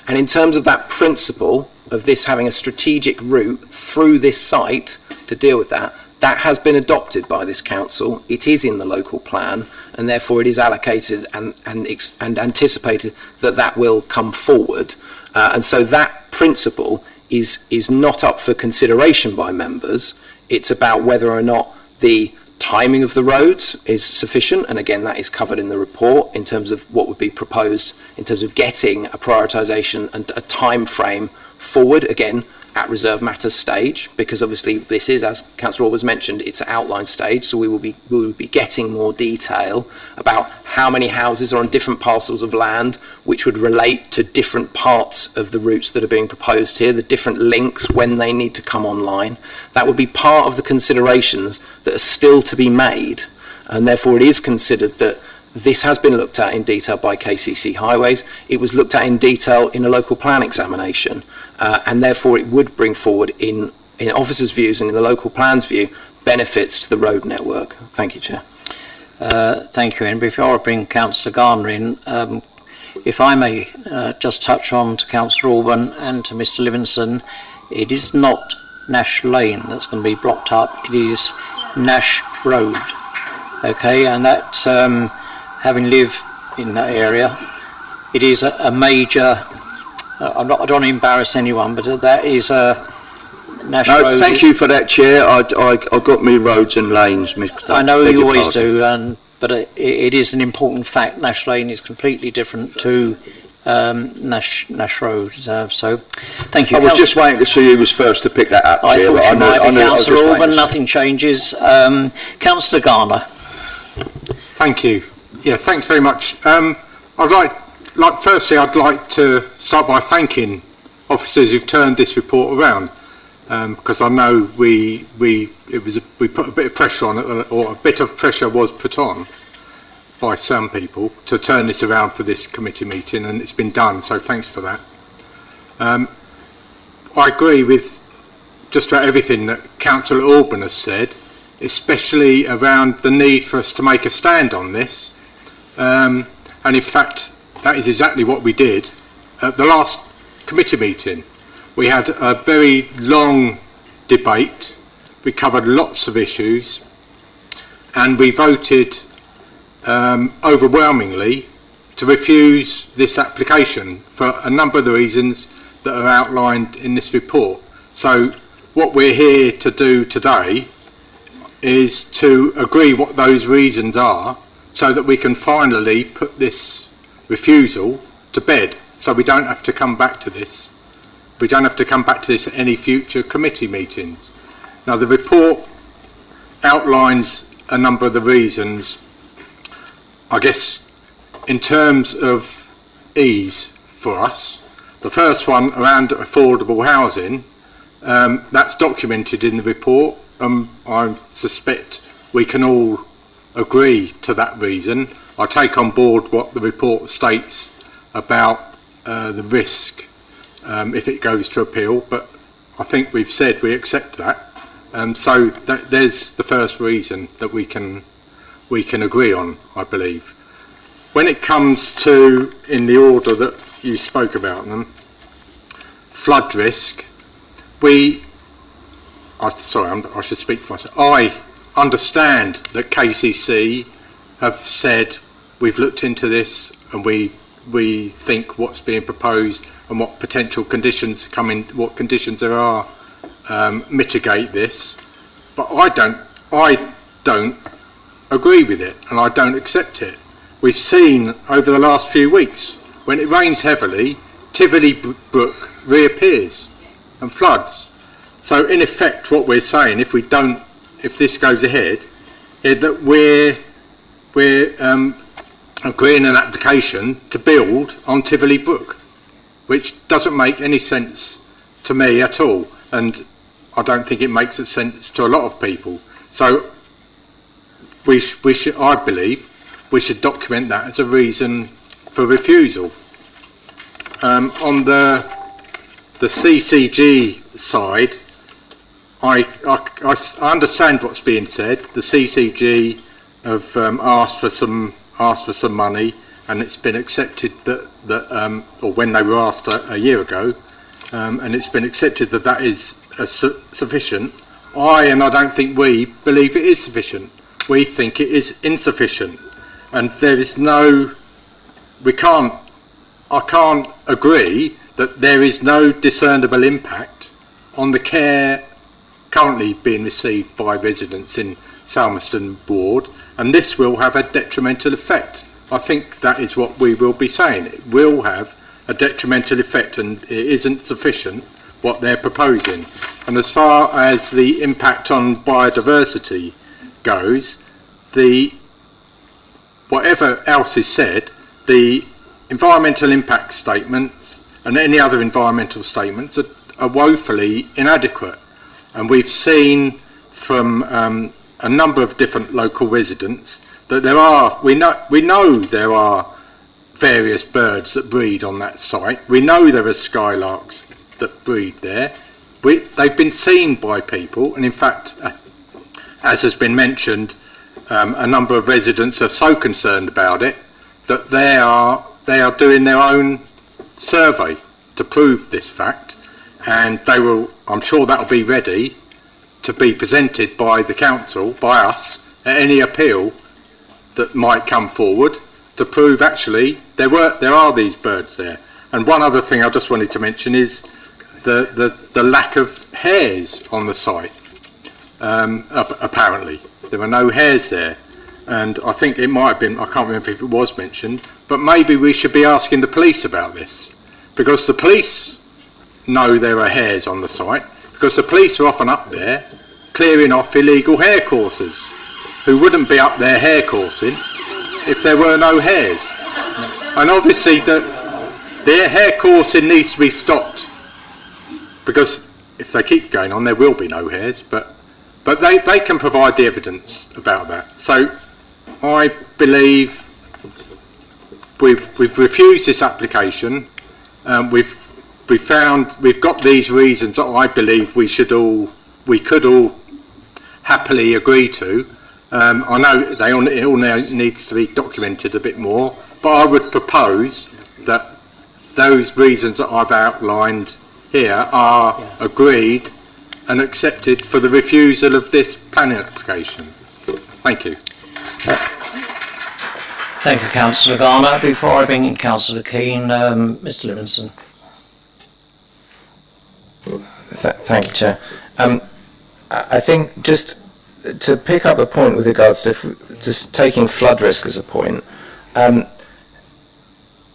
And in terms of that principle of this having a strategic route through this site to deal with that, that has been adopted by this council. It is in the local plan, and therefore it is allocated and anticipated that that will come forward. And so that principle is not up for consideration by members. It's about whether or not the timing of the roads is sufficient, and again that is covered in the report in terms of what would be proposed in terms of getting a prioritisation and a time frame forward, again at reserve matters stage, because obviously this is, as Councillor Orban's mentioned, it's an outline stage, so we will be getting more detail about how many houses are on different parcels of land, which would relate to different parts of the routes that are being proposed here, the different links, when they need to come online. That would be part of the considerations that are still to be made, and therefore it is considered that this has been looked at in detail by KCC Highways. It was looked at in detail in a local plan examination, and therefore it would bring forward, in officers' views and in the local plan's view, benefits to the road network. Thank you, Chair. Thank you. And before I bring Councillor Garner in, if I may just touch on to Councillor Orban and to Mr Livingston, it is not Nash Lane that's going to be blocked up, it is Nash Road. Okay, and that, having lived in that area, it is a major, I don't want to embarrass anyone, but that is a Nash Road. Thank you for that, Chair. I got me roads and lanes mixed up. I know you always do, but it is an important fact. Nash Lane is completely different to Nash Road. So, thank you. I was just waiting to see who was first to pick that up, I Chair. thought you might be Councillor Orban. Nothing changes. Councillor Garner. Thank you. Yeah, thanks very much. Firstly, I'd like to start by thanking officers who've turned this report around, because I know we put a bit of pressure on it, or a bit of pressure was put on by some people to turn this around for this committee meeting, and it's been done. So thanks for that. I agree with just about everything that Councillor Orban has said, especially around the need for us to make a stand on this. And in fact, that is exactly what we did at the last committee meeting. We had a very long debate, we covered lots of issues, and we voted overwhelmingly to refuse this application for a number of the reasons that are outlined in this report. So what we're here to do today is to agree what those reasons are so that we can finally put this refusal to bed, so we don't have to come back to this. We don't have to come back to this at any future committee meetings. Now, the report outlines a number of the reasons. I guess in terms of ease for us, the first one around affordable housing, that's documented in the report. I suspect we can all agree to that reason. I take on board what the report states about the risk if it goes to appeal, but I think we've said we accept that. So there's the first reason that we can agree on, I believe. When it comes to, in the order that you spoke about them, flood risk, I should speak for myself. I understand that KCC have said we've looked into this and we think what's being proposed and what potential conditions what conditions there are mitigate this, but I don't agree with it and I don't accept it. We've seen over the last few weeks when it rains heavily, Tivoli Brook reappears and floods. So in effect, what we're saying, if this goes ahead, is that we're agreeing an application to build on Tivoli Brook, which doesn't make any sense to me at all, and I don't think it makes sense to a lot of people. So we should, I believe, we should document that as a reason for refusal. On the CCG side, I understand what's being said. The CCG have asked for some money, and it's been accepted or when they were asked a year ago, and it's been accepted that is sufficient. I don't think we believe it is sufficient. We think it is insufficient, and there is I can't agree that there is no discernible impact on the care currently being received by residents in Salmerston Ward, and this will have a detrimental effect. I think that is what we will be saying. It will have a detrimental effect, and it isn't sufficient what they're proposing. And as far as the impact on biodiversity goes, whatever else is said, the environmental impact statements and any other environmental statements are woefully inadequate. And we've seen from a number of different local residents that we know there are various birds that breed on that site. We know there are skylarks that breed there. They've been seen by people, and in fact, as has been mentioned, a number of residents are so concerned about it that they are doing their own survey to prove this fact, and I'm sure that'll be ready to be presented by the council, by us, at any appeal that might come forward to prove actually there are these birds there. And one other thing I just wanted to mention is the lack of hares on the site. Apparently there are no hares there, and I think it might have been, I can't remember if it was mentioned, but maybe we should be asking the police about this, because the police know there are hares on the site, because the police are often up there clearing off illegal hare coursers who wouldn't be up there hare coursing if there were no hares. And obviously the hare coursing needs to be stopped, because if they keep going on there will be no hares, but they can provide the evidence about that. So I believe we've refused this application. We've got these reasons that I believe we could all happily agree to. I know it all now needs to be documented a bit more, but I would propose that those reasons that I've outlined here are agreed and accepted for the refusal of this planning application. Thank you. Thank you, Councillor Garner. Before I bring in Councillor Keane, Mr. Livingston. Thank you, Chair. I think just to pick up a point with regards to just taking flood risk as a point, the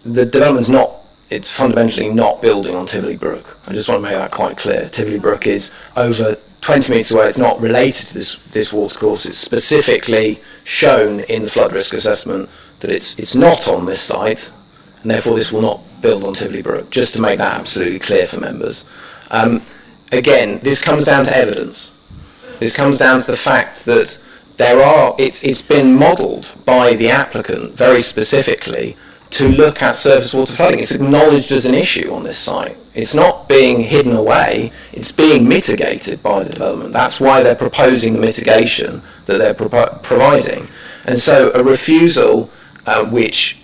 development's not, it's fundamentally not building on Tivoli Brook. I just want to make that quite clear. Tivoli Brook is over 20 metres away. It's not related to this watercourse. It's specifically shown in the flood risk assessment that it's not on this site, and therefore this will not build on Tivoli Brook, just to make that absolutely clear for members. Again, this comes down to evidence. This comes down to the fact that it's been modelled by the applicant very specifically to look at surface water flooding. It's acknowledged as an issue on this site. It's not being hidden away, it's being mitigated by the development. That's why they're proposing the mitigation that they're providing. And so a refusal which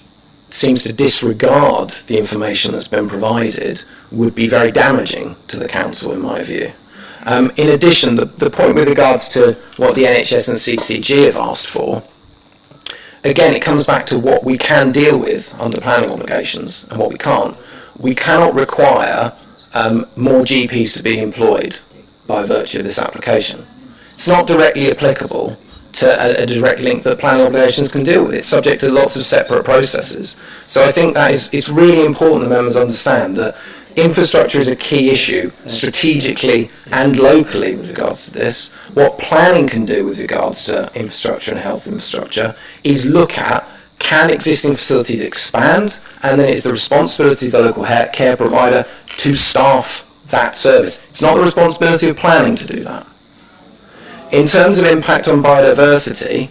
seems to disregard the information that's been provided would be very damaging to the council, in my view. In addition, the point with regards to what the NHS and CCG have asked for, again, it comes back to what we can deal with under planning obligations and what we can't. We cannot require more GPs to be employed by virtue of this application. It's not directly applicable to a direct link that planning obligations can deal with. It's subject to lots of separate processes. So I think that it's really important that members understand that infrastructure is a key issue, strategically and locally with regards to this. What planning can do with regards to infrastructure and health infrastructure is look at, can existing facilities expand, and then it's the responsibility of the local care provider to staff that service. It's not the responsibility of planning to do that. In terms of impact on biodiversity,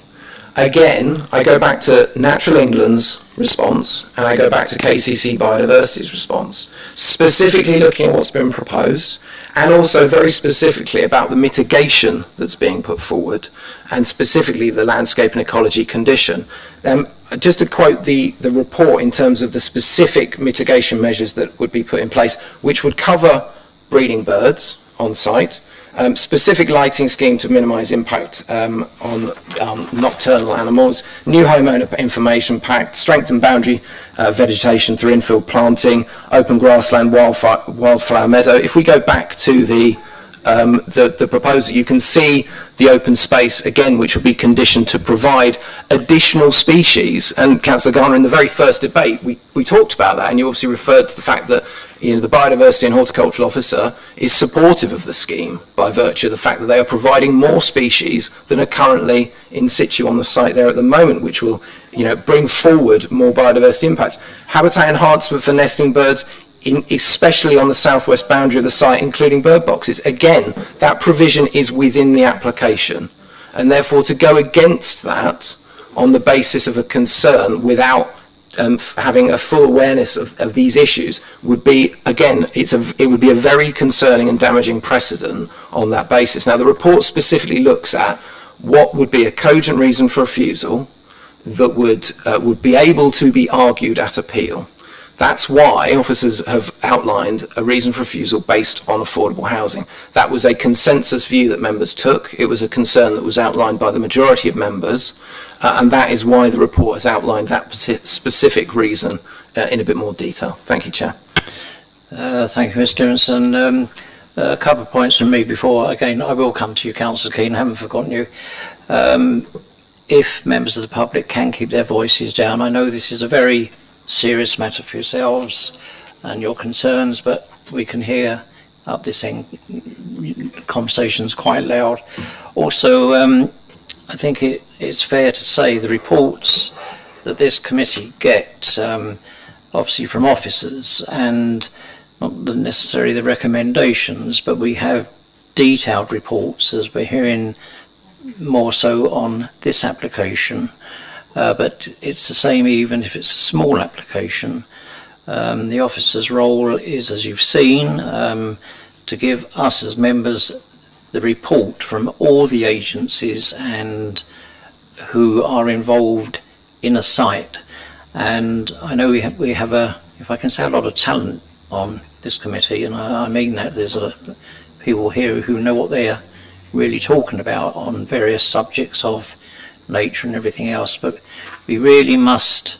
again, I go back to Natural England's response, and I go back to KCC Biodiversity's response, specifically looking at what's been proposed, and also very specifically about the mitigation that's being put forward, and specifically the landscape and ecology condition. Just to quote the report in terms of the specific mitigation measures that would be put in place, which would cover breeding birds on site, specific lighting scheme to minimise impact on nocturnal animals, new homeowner information pack, strengthen boundary vegetation through infill planting, open grassland, wildflower meadow. If we go back to the proposal, you can see the open space again, which will be conditioned to provide additional species. And Councillor Garner, in the very first debate, we talked about that, and you obviously referred to the fact that the biodiversity and horticultural officer is supportive of the scheme by virtue of the fact that they are providing more species than are currently in situ on the site there at the moment, which will bring forward more biodiversity impacts. Habitat enhancement for nesting birds, especially on the southwest boundary of the site, including bird boxes. Again, that provision is within the application, and therefore to go against that on the basis of a concern without having a full awareness of these issues would be, again, it would be a very concerning and damaging precedent on that basis. Now, the report specifically looks at what would be a cogent reason for refusal that would be able to be argued at appeal. That's why officers have outlined a reason for refusal based on affordable housing. That was a consensus view that members took. It was a concern that was outlined by the majority of members, and that is why the report has outlined that specific reason in a bit more detail. Thank you, Chair. Thank you, Mr. Stevenson. A couple of points from me before, again, I will come to you, Councillor Keane, I haven't forgotten you. If members of the public can keep their voices down, I know this is a very serious matter for yourselves and your concerns, but we can hear up this end conversations quite loud. Also, I think it's fair to say the reports that this committee gets, obviously from officers, and not necessarily the recommendations, but we have detailed reports, as we're hearing more so on this application. But it's the same even if it's a small application. The officer's role is, as you've seen, to give us as members the report from all the agencies and who are involved in a site. And I know we have if I can say, a lot of talent on this committee, and I mean that. There's people here who know what they're really talking about on various subjects of nature and everything else, but we really must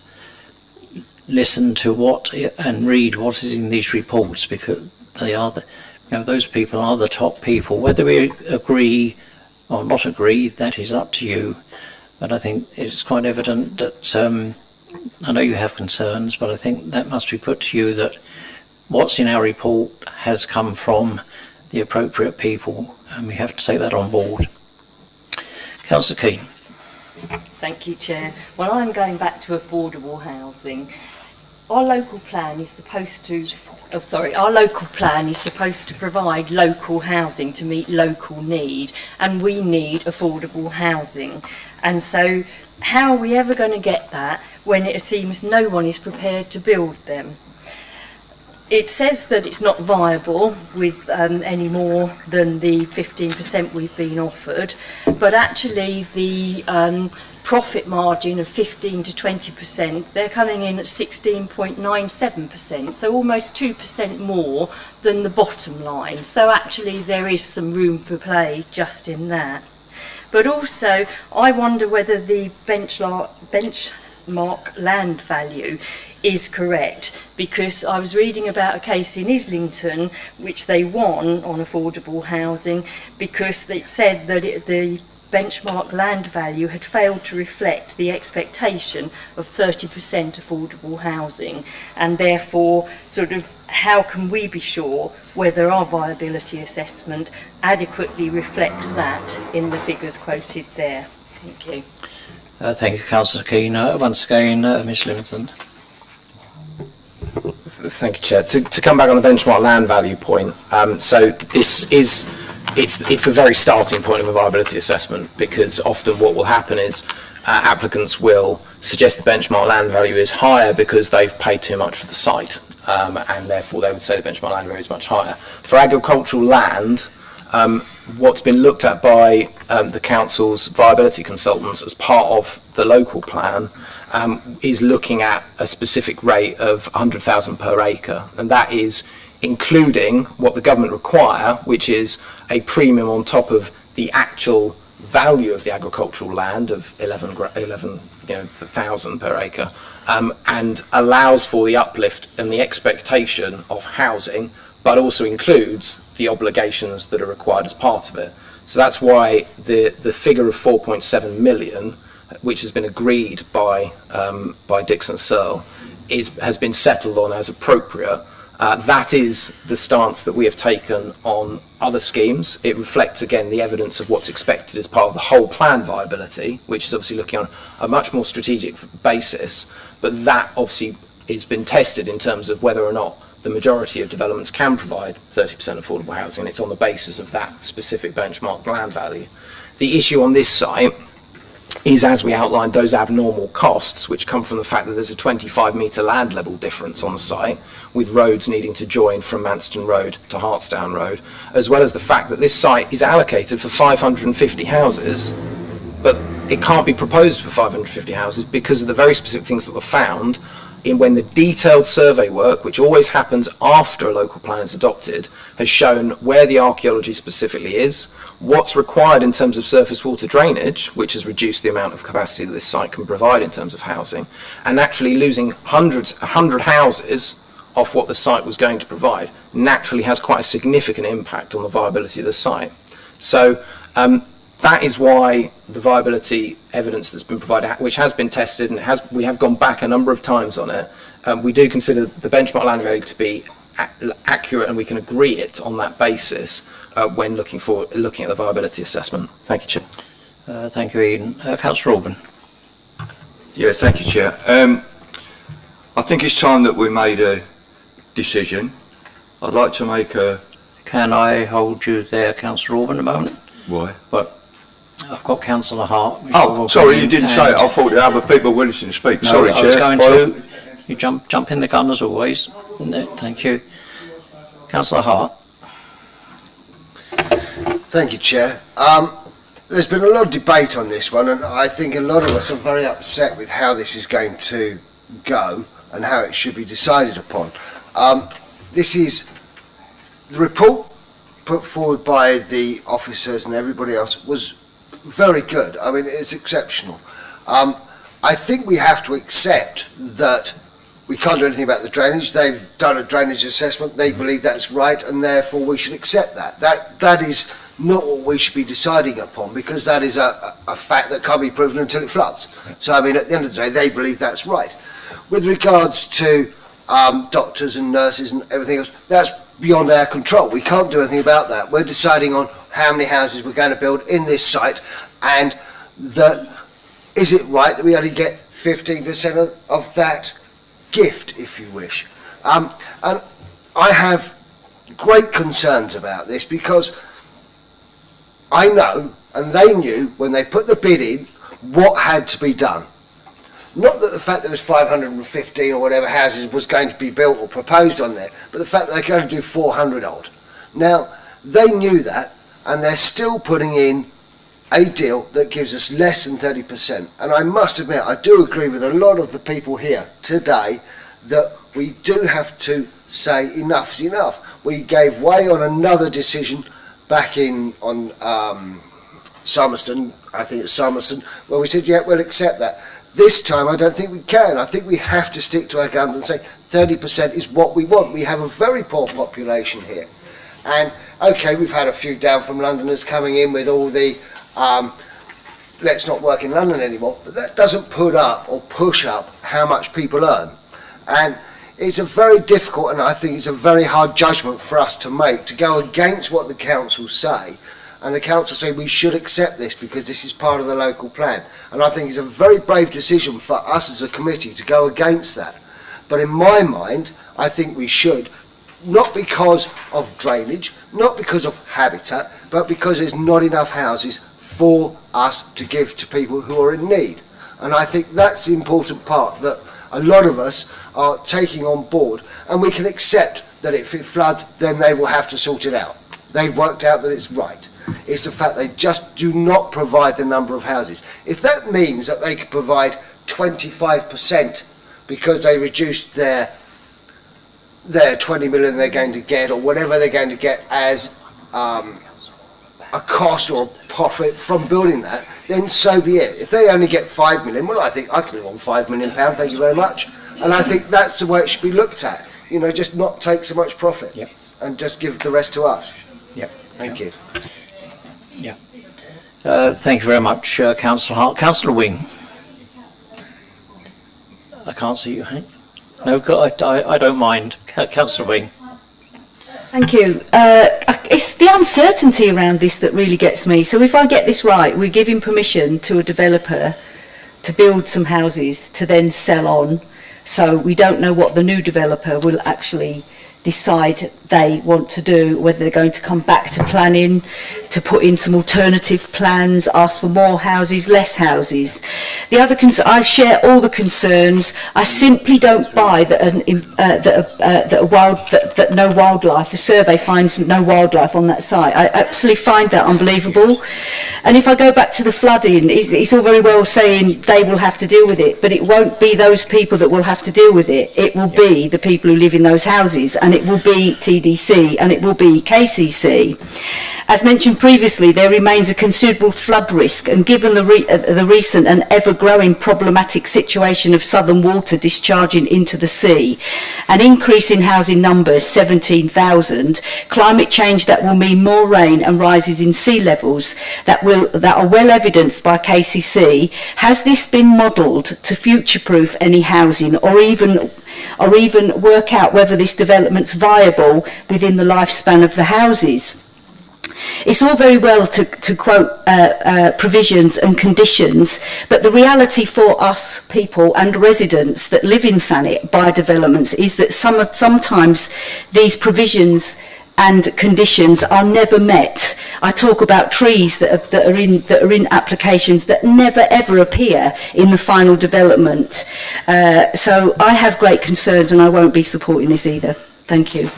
listen to what and read what is in these reports, because they are the, those people are the top people. Whether we agree or not agree, that is up to you. But I think it's quite evident that I know you have concerns, but I think that must be put to you that what's in our report has come from the appropriate people, and we have to take that on board. Councillor Keane. Thank you, Chair. Well, I'm going back to affordable housing. Our local plan is supposed to, provide local housing to meet local need, and we need affordable housing. And so, how are we ever going to get that when it seems no one is prepared to build them? It says that it's not viable with any more than the 15% we've been offered, but actually the profit margin of 15 to 20%, they're coming in at 16.97%, so almost 2% more than the bottom line. So actually there is some room for play just in that. But also, I wonder whether the benchmark land value is correct, because I was reading about a case in Islington which they won on affordable housing because they said that the benchmark land value had failed to reflect the expectation of 30% affordable housing, and therefore sort of how can we be sure whether our viability assessment adequately reflects that in the figures quoted there. Thank you. Thank you, Councillor Keane. Once again, Ms Livingston. Thank you, Chair. To come back on the benchmark land value point, so this is it's the very starting point of a viability assessment, because often what will happen is applicants will suggest the benchmark land value is higher because they've paid too much for the site, and therefore they would say the benchmark land value is much higher. For agricultural land, what's been looked at by the council's viability consultants as part of the local plan is looking at a specific rate of 100,000 per acre, and that is including what the government require, which is a premium on top of the actual value of the agricultural land of 11,000 per acre, and allows for the uplift and the expectation of housing, but also includes the obligations that are required as part of it. So that's why the figure of 4.7 million, which has been agreed by Dixon Searle, has been settled on as appropriate. That is the stance that we have taken on other schemes. It reflects again the evidence of what's expected as part of the whole plan viability, which is obviously looking on a much more strategic basis, but that obviously has been tested in terms of whether or not the majority of developments can provide 30% affordable housing, and it's on the basis of that specific benchmark land value. The issue on this site is, as we outlined, those abnormal costs which come from the fact that there's a 25-metre land level difference on the site, with roads needing to join from Manston Road to Hartsdown Road, as well as the fact that this site is allocated for 550 houses, but it can't be proposed for 550 houses because of the very specific things that were found in when the detailed survey work, which always happens after a local plan is adopted, has shown where the archaeology specifically is, what's required in terms of surface water drainage, which has reduced the amount of capacity that this site can provide in terms of housing, and actually losing 100 houses off what the site was going to provide naturally has quite a significant impact on the viability of the site. So that is why the viability evidence that's been provided, which has been tested and we have gone back a number of times on it, we do consider the benchmark land value to be accurate, and we can agree it on that basis when looking at the viability assessment. Thank you, Chair. Thank you, Ian. Councillor Orban. Yeah, thank you, Chair. I think it's time that we made a decision. I'd like to make a... Can I hold you there, Councillor Orban, a moment? Why? But I've got Councillor Hart. Oh, sorry, you didn't say it. I thought the other people were listening to speak. No, Sorry, I Chair. was going to... You jump in the gun as always. No, thank you. Councillor Hart. Thank you, Chair. There's been a lot of debate on this one, and I think a lot of us are very upset with how this is going to go and how it should be decided upon. This is the report put forward by the officers and everybody else was very good. I mean, it's exceptional. I think we have to accept that we can't do anything about the drainage. They've done a drainage assessment. They believe that's right, and therefore we should accept that. That is not what we should be deciding upon, because that is a fact that can't be proven until it floods. So, I mean, at the end of the day, they believe that's right. With regards to doctors and nurses and everything else, that's beyond our control. We can't do anything about that. We're deciding on how many houses we're going to build in this site, and that is it right that we only get 15% of that gift, if you wish. And I have great concerns about this, because I know, and they knew when they put the bid in, what had to be done. Not that the fact there was 515 or whatever houses was going to be built or proposed on there, but the fact that they could only do 400 odd. Now, they knew that, and they're still putting in a deal that gives us less than 30%. And I must admit, I do agree with a lot of the people here today that we do have to say enough is enough. We gave way on another decision back on Somerston, I think it's Somerston, where we said, yeah, we'll accept that. This time, I don't think we can. I think we have to stick to our guns and say 30% is what we want. We have a very poor population here. And, okay, we've had a few down from Londoners coming in with all the let's not work in London anymore, but that doesn't put up or push up how much people earn. And it's a very difficult, and I think it's a very hard judgment for us to make, to go against what the council say, and the council say we should accept this because this is part of the local plan. And I think it's a very brave decision for us as a committee to go against that. But in my mind, I think we should, not because of drainage, not because of habitat, but because there's not enough houses for us to give to people who are in need. And I think that's the important part that a lot of us are taking on board, and we can accept that if it floods, then they will have to sort it out. They've worked out that it's right. It's the fact they just do not provide the number of houses. If that means that they could provide 25% because they reduced their 20 million they're going to get, or whatever they're going to get as a cost or a profit from building that, then so be it. If they only get 5 million, well, I think I can live on £5 million, thank you very much. And I think that's the way it should be looked at. You know, just not take so much profit, yep, and just give the rest to us. Yep. Thank you. Yeah. Thank you very much, Councillor Hart. Councillor Wing. I can't see you, Hank. No, I don't mind. Councillor Wing. Thank you. It's the uncertainty around this that really gets me. So if I get this right, we're giving permission to a developer to build some houses to then sell on. So we don't know what the new developer will actually decide they want to do, whether they're going to come back to planning, to put in some alternative plans, ask for more houses, less houses. The other I share all the concerns. I simply don't buy that no wildlife. A survey finds no wildlife on that site. I absolutely find that unbelievable. And if I go back to the flooding, it's all very well saying they will have to deal with it, but it won't be those people that will have to deal with it. It will be the people who live in those houses, and it will be TDC, and it will be KCC. As mentioned previously, there remains a considerable flood risk, and given the recent and ever-growing problematic situation of southern water discharging into the sea, an increase in housing numbers, 17,000, climate change that will mean more rain and rises in sea levels that are well evidenced by KCC, has this been modelled to future-proof any housing, or even work out whether this development's viable within the lifespan of the houses? It's all very well to quote provisions and conditions, but the reality for us people and residents that live in Thanet by developments is that sometimes these provisions and conditions are never met. I talk about trees that are in applications that never ever appear in the final development. So I have great concerns, and I won't be supporting this either. Thank you.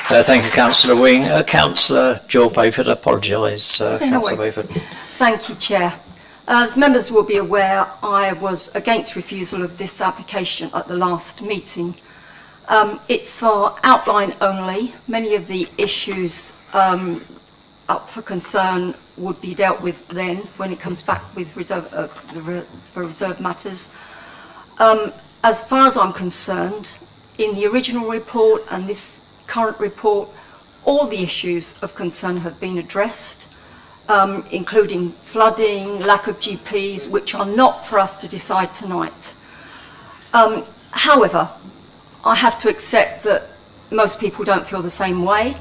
Thank you, Councillor Wing. Councillor Joel Bayford, I apologise. Councillor Bayford. Thank you, Chair. As members will be aware, I was against refusal of this application at the last meeting. It's for outline only. Many of the issues up for concern would be dealt with then when it comes back with for reserved matters. As far as I'm concerned, in the original report and this current report, all the issues of concern have been addressed, including flooding, lack of GPs, which are not for us to decide tonight. However, I have to accept that most people don't feel the same way.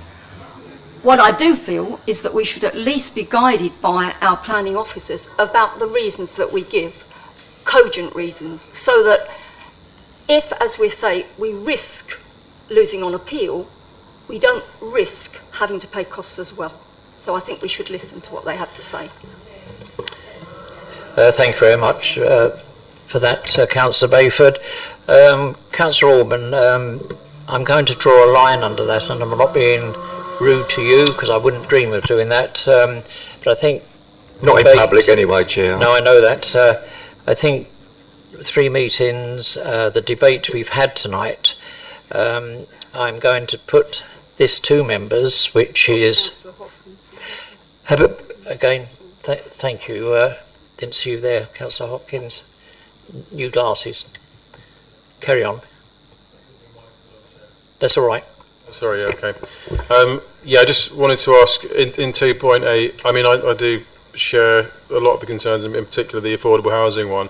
What I do feel is that we should at least be guided by our planning officers about the reasons that we give, cogent reasons, so that if, as we say, we risk losing on appeal, we don't risk having to pay costs as well. So I think we should listen to what they have to say. Thank you very much for that, Councillor Bayford. Councillor Orban, I'm going to draw a line under that, and I'm not being rude to you because I wouldn't dream of doing that. But I think not in public anyway, Chair. No, I know that. I think 3 meetings, the debate we've had tonight, I'm going to put this to members, which is again. Thank you. Didn't see you there, Councillor Hopkins. New glasses. Carry on. That's all right. Sorry, okay. Yeah, I just wanted to ask, in 2.8, I mean, I do share a lot of the concerns, in particular the affordable housing one.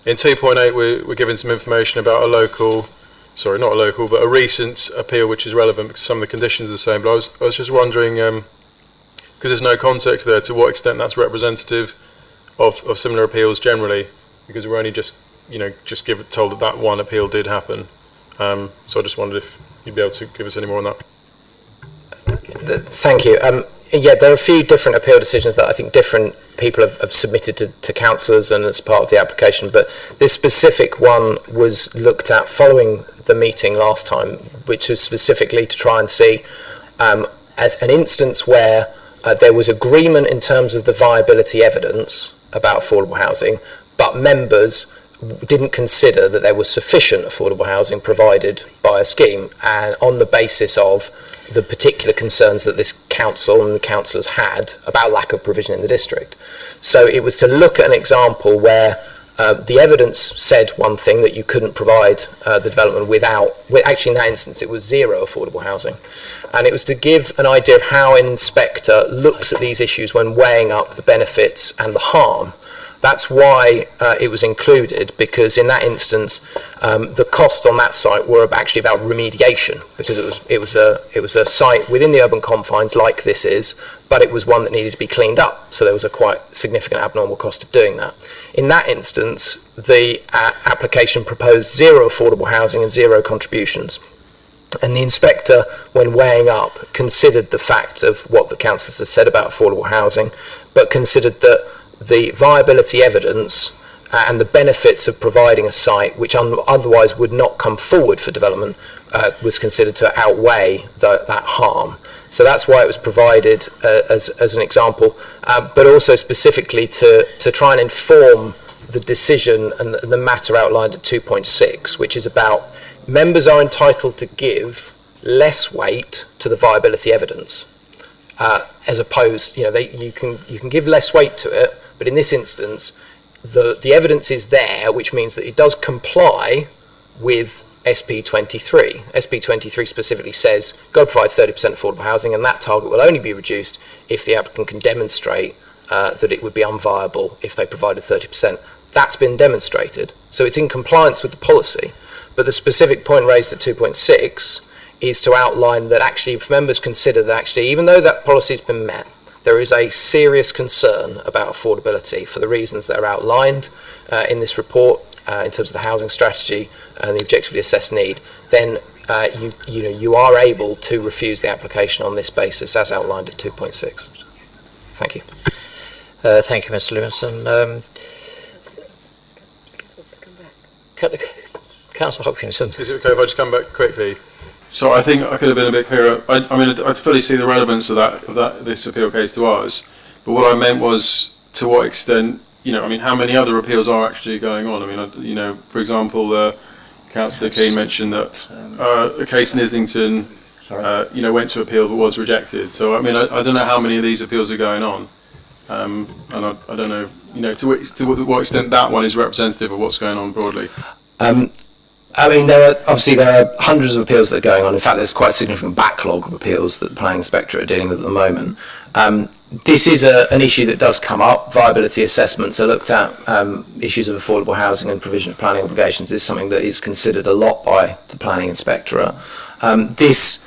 In 2.8, we're given some information about a recent appeal which is relevant because some of the conditions are the same. But I was just wondering, because there's no context there, to what extent that's representative of similar appeals generally, because we're only just told that one appeal did happen. So I just wondered if you'd be able to give us any more on that. Thank you. Yeah, there are a few different appeal decisions that I think different people have submitted to councillors and as part of the application, but this specific one was looked at following the meeting last time, which was specifically to try and see as an instance where there was agreement in terms of the viability evidence about affordable housing, but members didn't consider that there was sufficient affordable housing provided by a scheme, and on the basis of the particular concerns that this council and the councillors had about lack of provision in the district. So it was to look at an example where the evidence said one thing, that you couldn't provide the development actually in that instance it was zero affordable housing, and it was to give an idea of how an inspector looks at these issues when weighing up the benefits and the harm. That's why it was included, because in that instance, the costs on that site were actually about remediation, because it was a site within the urban confines like this is, but it was one that needed to be cleaned up. So there was a quite significant abnormal cost of doing that. In that instance, the application proposed zero affordable housing and zero contributions. And the inspector, when weighing up, considered the fact of what the councillors had said about affordable housing, but considered that the viability evidence and the benefits of providing a site which otherwise would not come forward for development was considered to outweigh that harm. So that's why it was provided as an example, but also specifically to try and inform the decision and the matter outlined at 2.6, which is about members are entitled to give less weight to the viability evidence, as opposed, you can give less weight to it. But in this instance, the evidence is there, which means that it does comply with SP23. SP23 specifically says, got to provide 30% affordable housing, and that target will only be reduced if the applicant can demonstrate that it would be unviable if they provided 30%. That's been demonstrated, so it's in compliance with the policy. But the specific point raised at 2.6 is to outline that actually, if members consider that actually, even though that policy has been met, there is a serious concern about affordability for the reasons that are outlined in this report in terms of the housing strategy and the objectively assessed need, then you are able to refuse the application on this basis as outlined at 2.6. Thank you. Thank you, Mr. Livingston. Councillor Hopkinson. Is it okay if I just come back quickly? So I think I could have been a bit clearer. I mean, I fully see the relevance of this appeal case to ours, but what I meant was to what extent, I mean, how many other appeals are actually going on? I mean, for example, Councillor Keane mentioned that a case in Islington Sorry. went to appeal but was rejected. So I mean, I don't know how many of these appeals are going on, and I don't know, to what extent that one is representative of what's going on broadly. I mean, there are hundreds of appeals that are going on. In fact, there's quite a significant backlog of appeals that the planning inspectorate are dealing with at the moment. This is an issue that does come up. Viability assessments are looked at. Issues of affordable housing and provision of planning obligations is something that is considered a lot by the planning inspectorate. This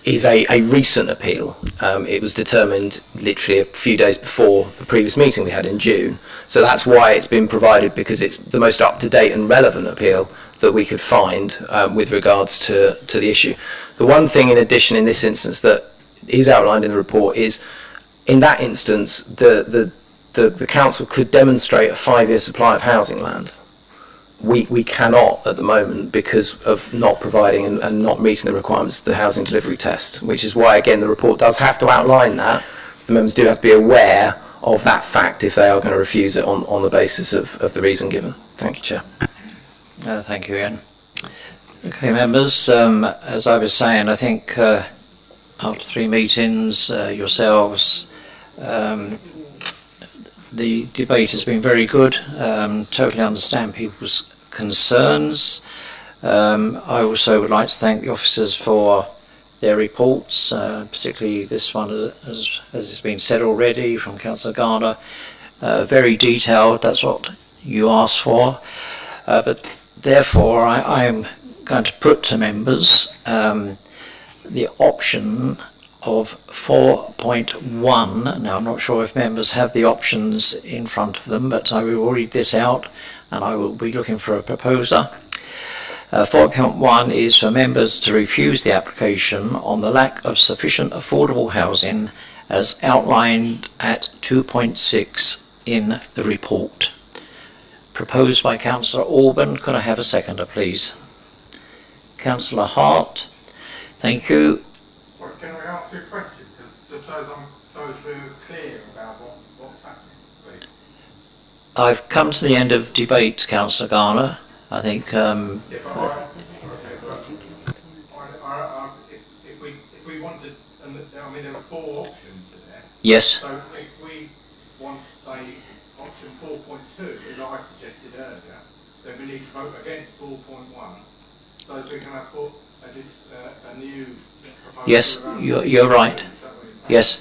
is a recent appeal. It was determined literally a few days before the previous meeting we had in June. So that's why it's been provided, because it's the most up-to-date and relevant appeal that we could find with regards to the issue. The one thing in addition in this instance that is outlined in the report is, in that instance, the council could demonstrate a 5-year supply of housing land. We cannot at the moment because of not providing and not meeting the requirements of the housing delivery test, which is why, again, the report does have to outline that. So the members do have to be aware of that fact if they are going to refuse it on the basis of the reason given. Thank you, Chair. Thank you, Ian. Okay, members, as I was saying, I think after 3 meetings, yourselves, the debate has been very good. Totally understand people's concerns. I also would like to thank the officers for their reports, particularly this one, as has been said already from Councillor Garner, very detailed. That's what you asked for. But therefore, I am going to put to members the option of 4.1. Now, I'm not sure if members have the options in front of them, but I will read this out and I will be looking for a proposer. 4.1 is for members to refuse the application on the lack of sufficient affordable housing as outlined at 2.6 in the report. Proposed by Councillor Orban. Could I have a seconder, please? Councillor Hart. Thank you. Sorry, can I ask you a question? Just so we're clear about what's happening, please. I've come to the end of debate, Councillor Garner. I think. If we wanted, I mean, there are 4 options there. Yes. So if we want, say, option 4.2, as I suggested earlier, then we need to vote against 4.1, so as we can have a new proposal. Yes, you're right. Yes.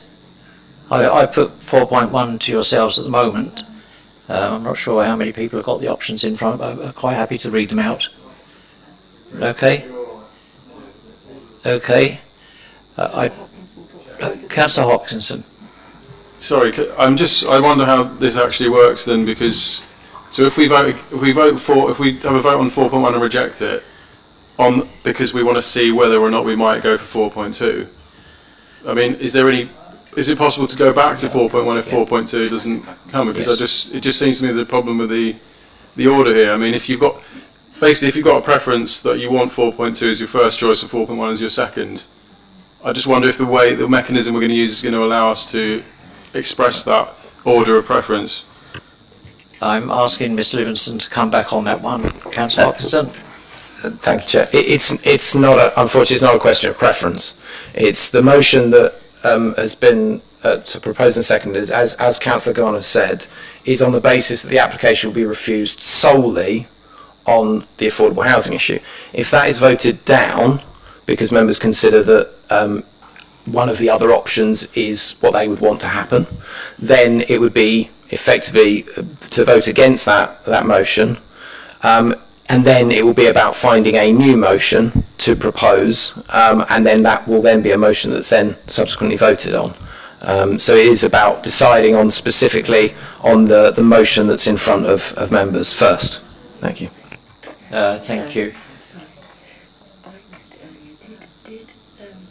I put 4.1 to yourselves at the moment. I'm not sure how many people have got the options in front, but I'm quite happy to read them out. Okay? Okay. Councillor Hopkinson. Sorry, I wonder how this actually works then, because so if we have a vote on 4.1 and reject it, because we want to see whether or not we might go for 4.2. I mean, is it possible to go back to 4.1 if 4.2 doesn't come? Because Yes. it just seems to me there's a problem with the order here. I mean, if you've got a preference that you want 4.2 as your first choice and 4.1 as your second, I just wonder if the mechanism we're going to use is going to allow us to express that order of preference. I'm asking Ms Livingston to come back on that one. Councillor Hopkinson. Thank you, Chair. Unfortunately, it's not a question of preference. It's the motion that has been proposed and seconded, as Councillor Garner said, is on the basis that the application will be refused solely on the affordable housing issue. If that is voted down, because members consider that one of the other options is what they would want to happen, then it would be effectively to vote against that motion. And then it will be about finding a new motion to propose, and then that will then be a motion that's then subsequently voted on. So it is about deciding on specifically on the motion that's in front of members first. Thank you. Thank you. Did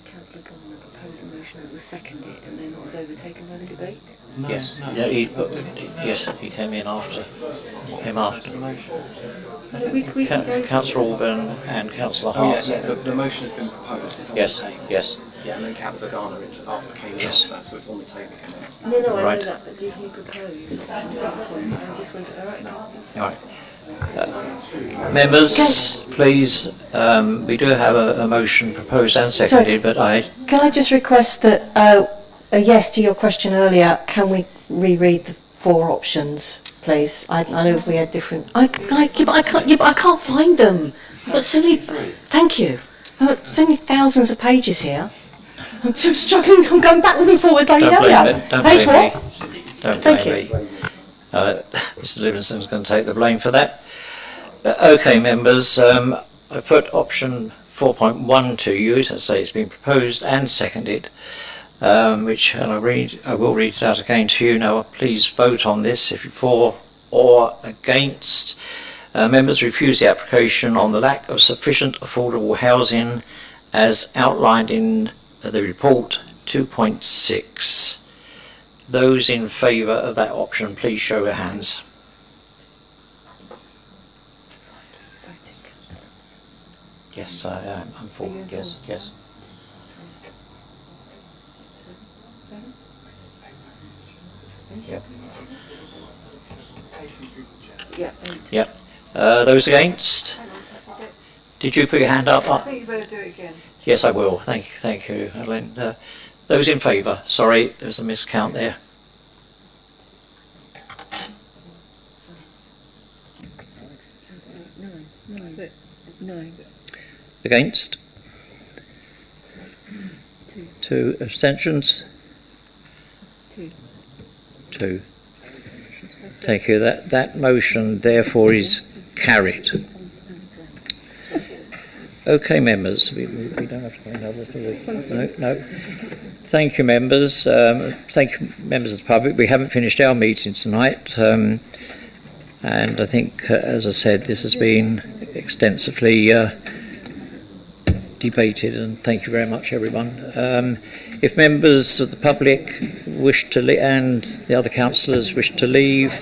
Councillor Garner propose a motion that was seconded and then was overtaken by the debate? No, Yes. no. Yes, he came in after. He came after. We can go Councillor Orban and Councillor Oh, Hart. yeah, the motion has been proposed. It's on Yes, the table. yes. Yeah, and then Councillor Garner after came Yes. after, so it's on the table. No, I Right. know that, but did he propose option 4.1? I just wondered, all right. Right. Members, please, we do have a motion proposed and seconded, but Can I just request that a yes to your question earlier, can we reread the 4 options, please? I know we had different... I can't find them. I've got so many... Thank you. I've got so many thousands of pages here. I'm struggling, I'm going backwards and forwards like earlier. Page what? Don't Thank blame me. Mr Livingstone's going to take the blame for that. Okay, members, I put option 4.1 to you. As I say, it's been proposed and seconded, which, and I will read it out again to you. Now, please vote on this if you're for or against. Members refuse the application on the lack of sufficient affordable housing as outlined in the report 2.6. Those in favour of that option, please show your hands. Yes, I'm for. Yes, yes. Yep. Yep. Those against? Did you put your hand up? I think you better do it again. Yes, I will. Thank you, Ellen. Those in favour? Sorry, there's a miscount there. No. Against? 2 abstentions? 2. Thank you. That motion therefore is carried. Okay, members. We don't have to go another, do we? No. Thank you, members. Thank you, members of the public. We haven't finished our meeting tonight, and I think, as I said, this has been extensively debated, and thank you very much, everyone. If members of the public wish to and the other councillors wish to leave,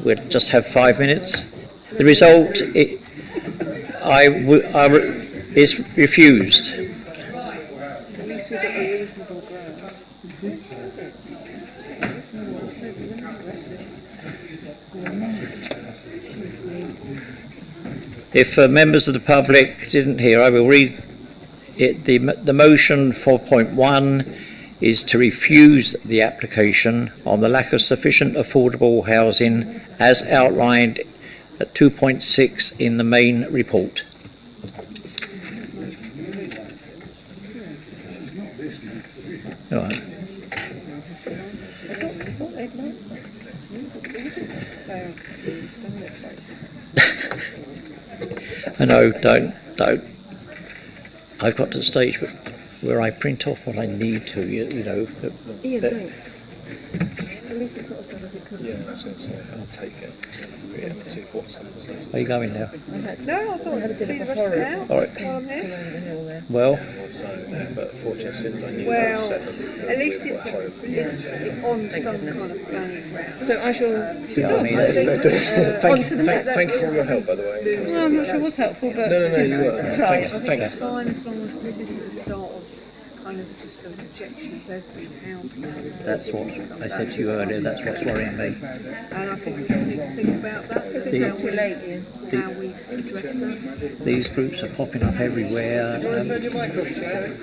we'll just have 5 minutes. The result is refused. If members of the public didn't hear, I will read it. The motion 4.1 is to refuse the application on the lack of sufficient affordable housing as outlined at 2.6 in the main report. All right. No, don't. I've got to the stage where I print off what I need to, you know. Ian, thanks. At least it's not as bad as it could be. Yeah, I was going to say, I'll take it. Are you going now? No, I thought I'd see the rest of it out. All right. While I'm here. Well, but fortunately, since I knew Well, that was 7, at least it's on some kind of planning ground. So I shall... Thank you for all your help, by the way. Well, I'm not sure it was helpful, but... No, you were. I Thank think you. it's fine as long as this isn't the start of kind of just a rejection of every housing. that's what I said to you earlier, that's what's worrying me. And I think we just need to think about that. It's not too late, Ian. How we address them. These groups are popping up everywhere. Do you want to turn your mic off, Chair?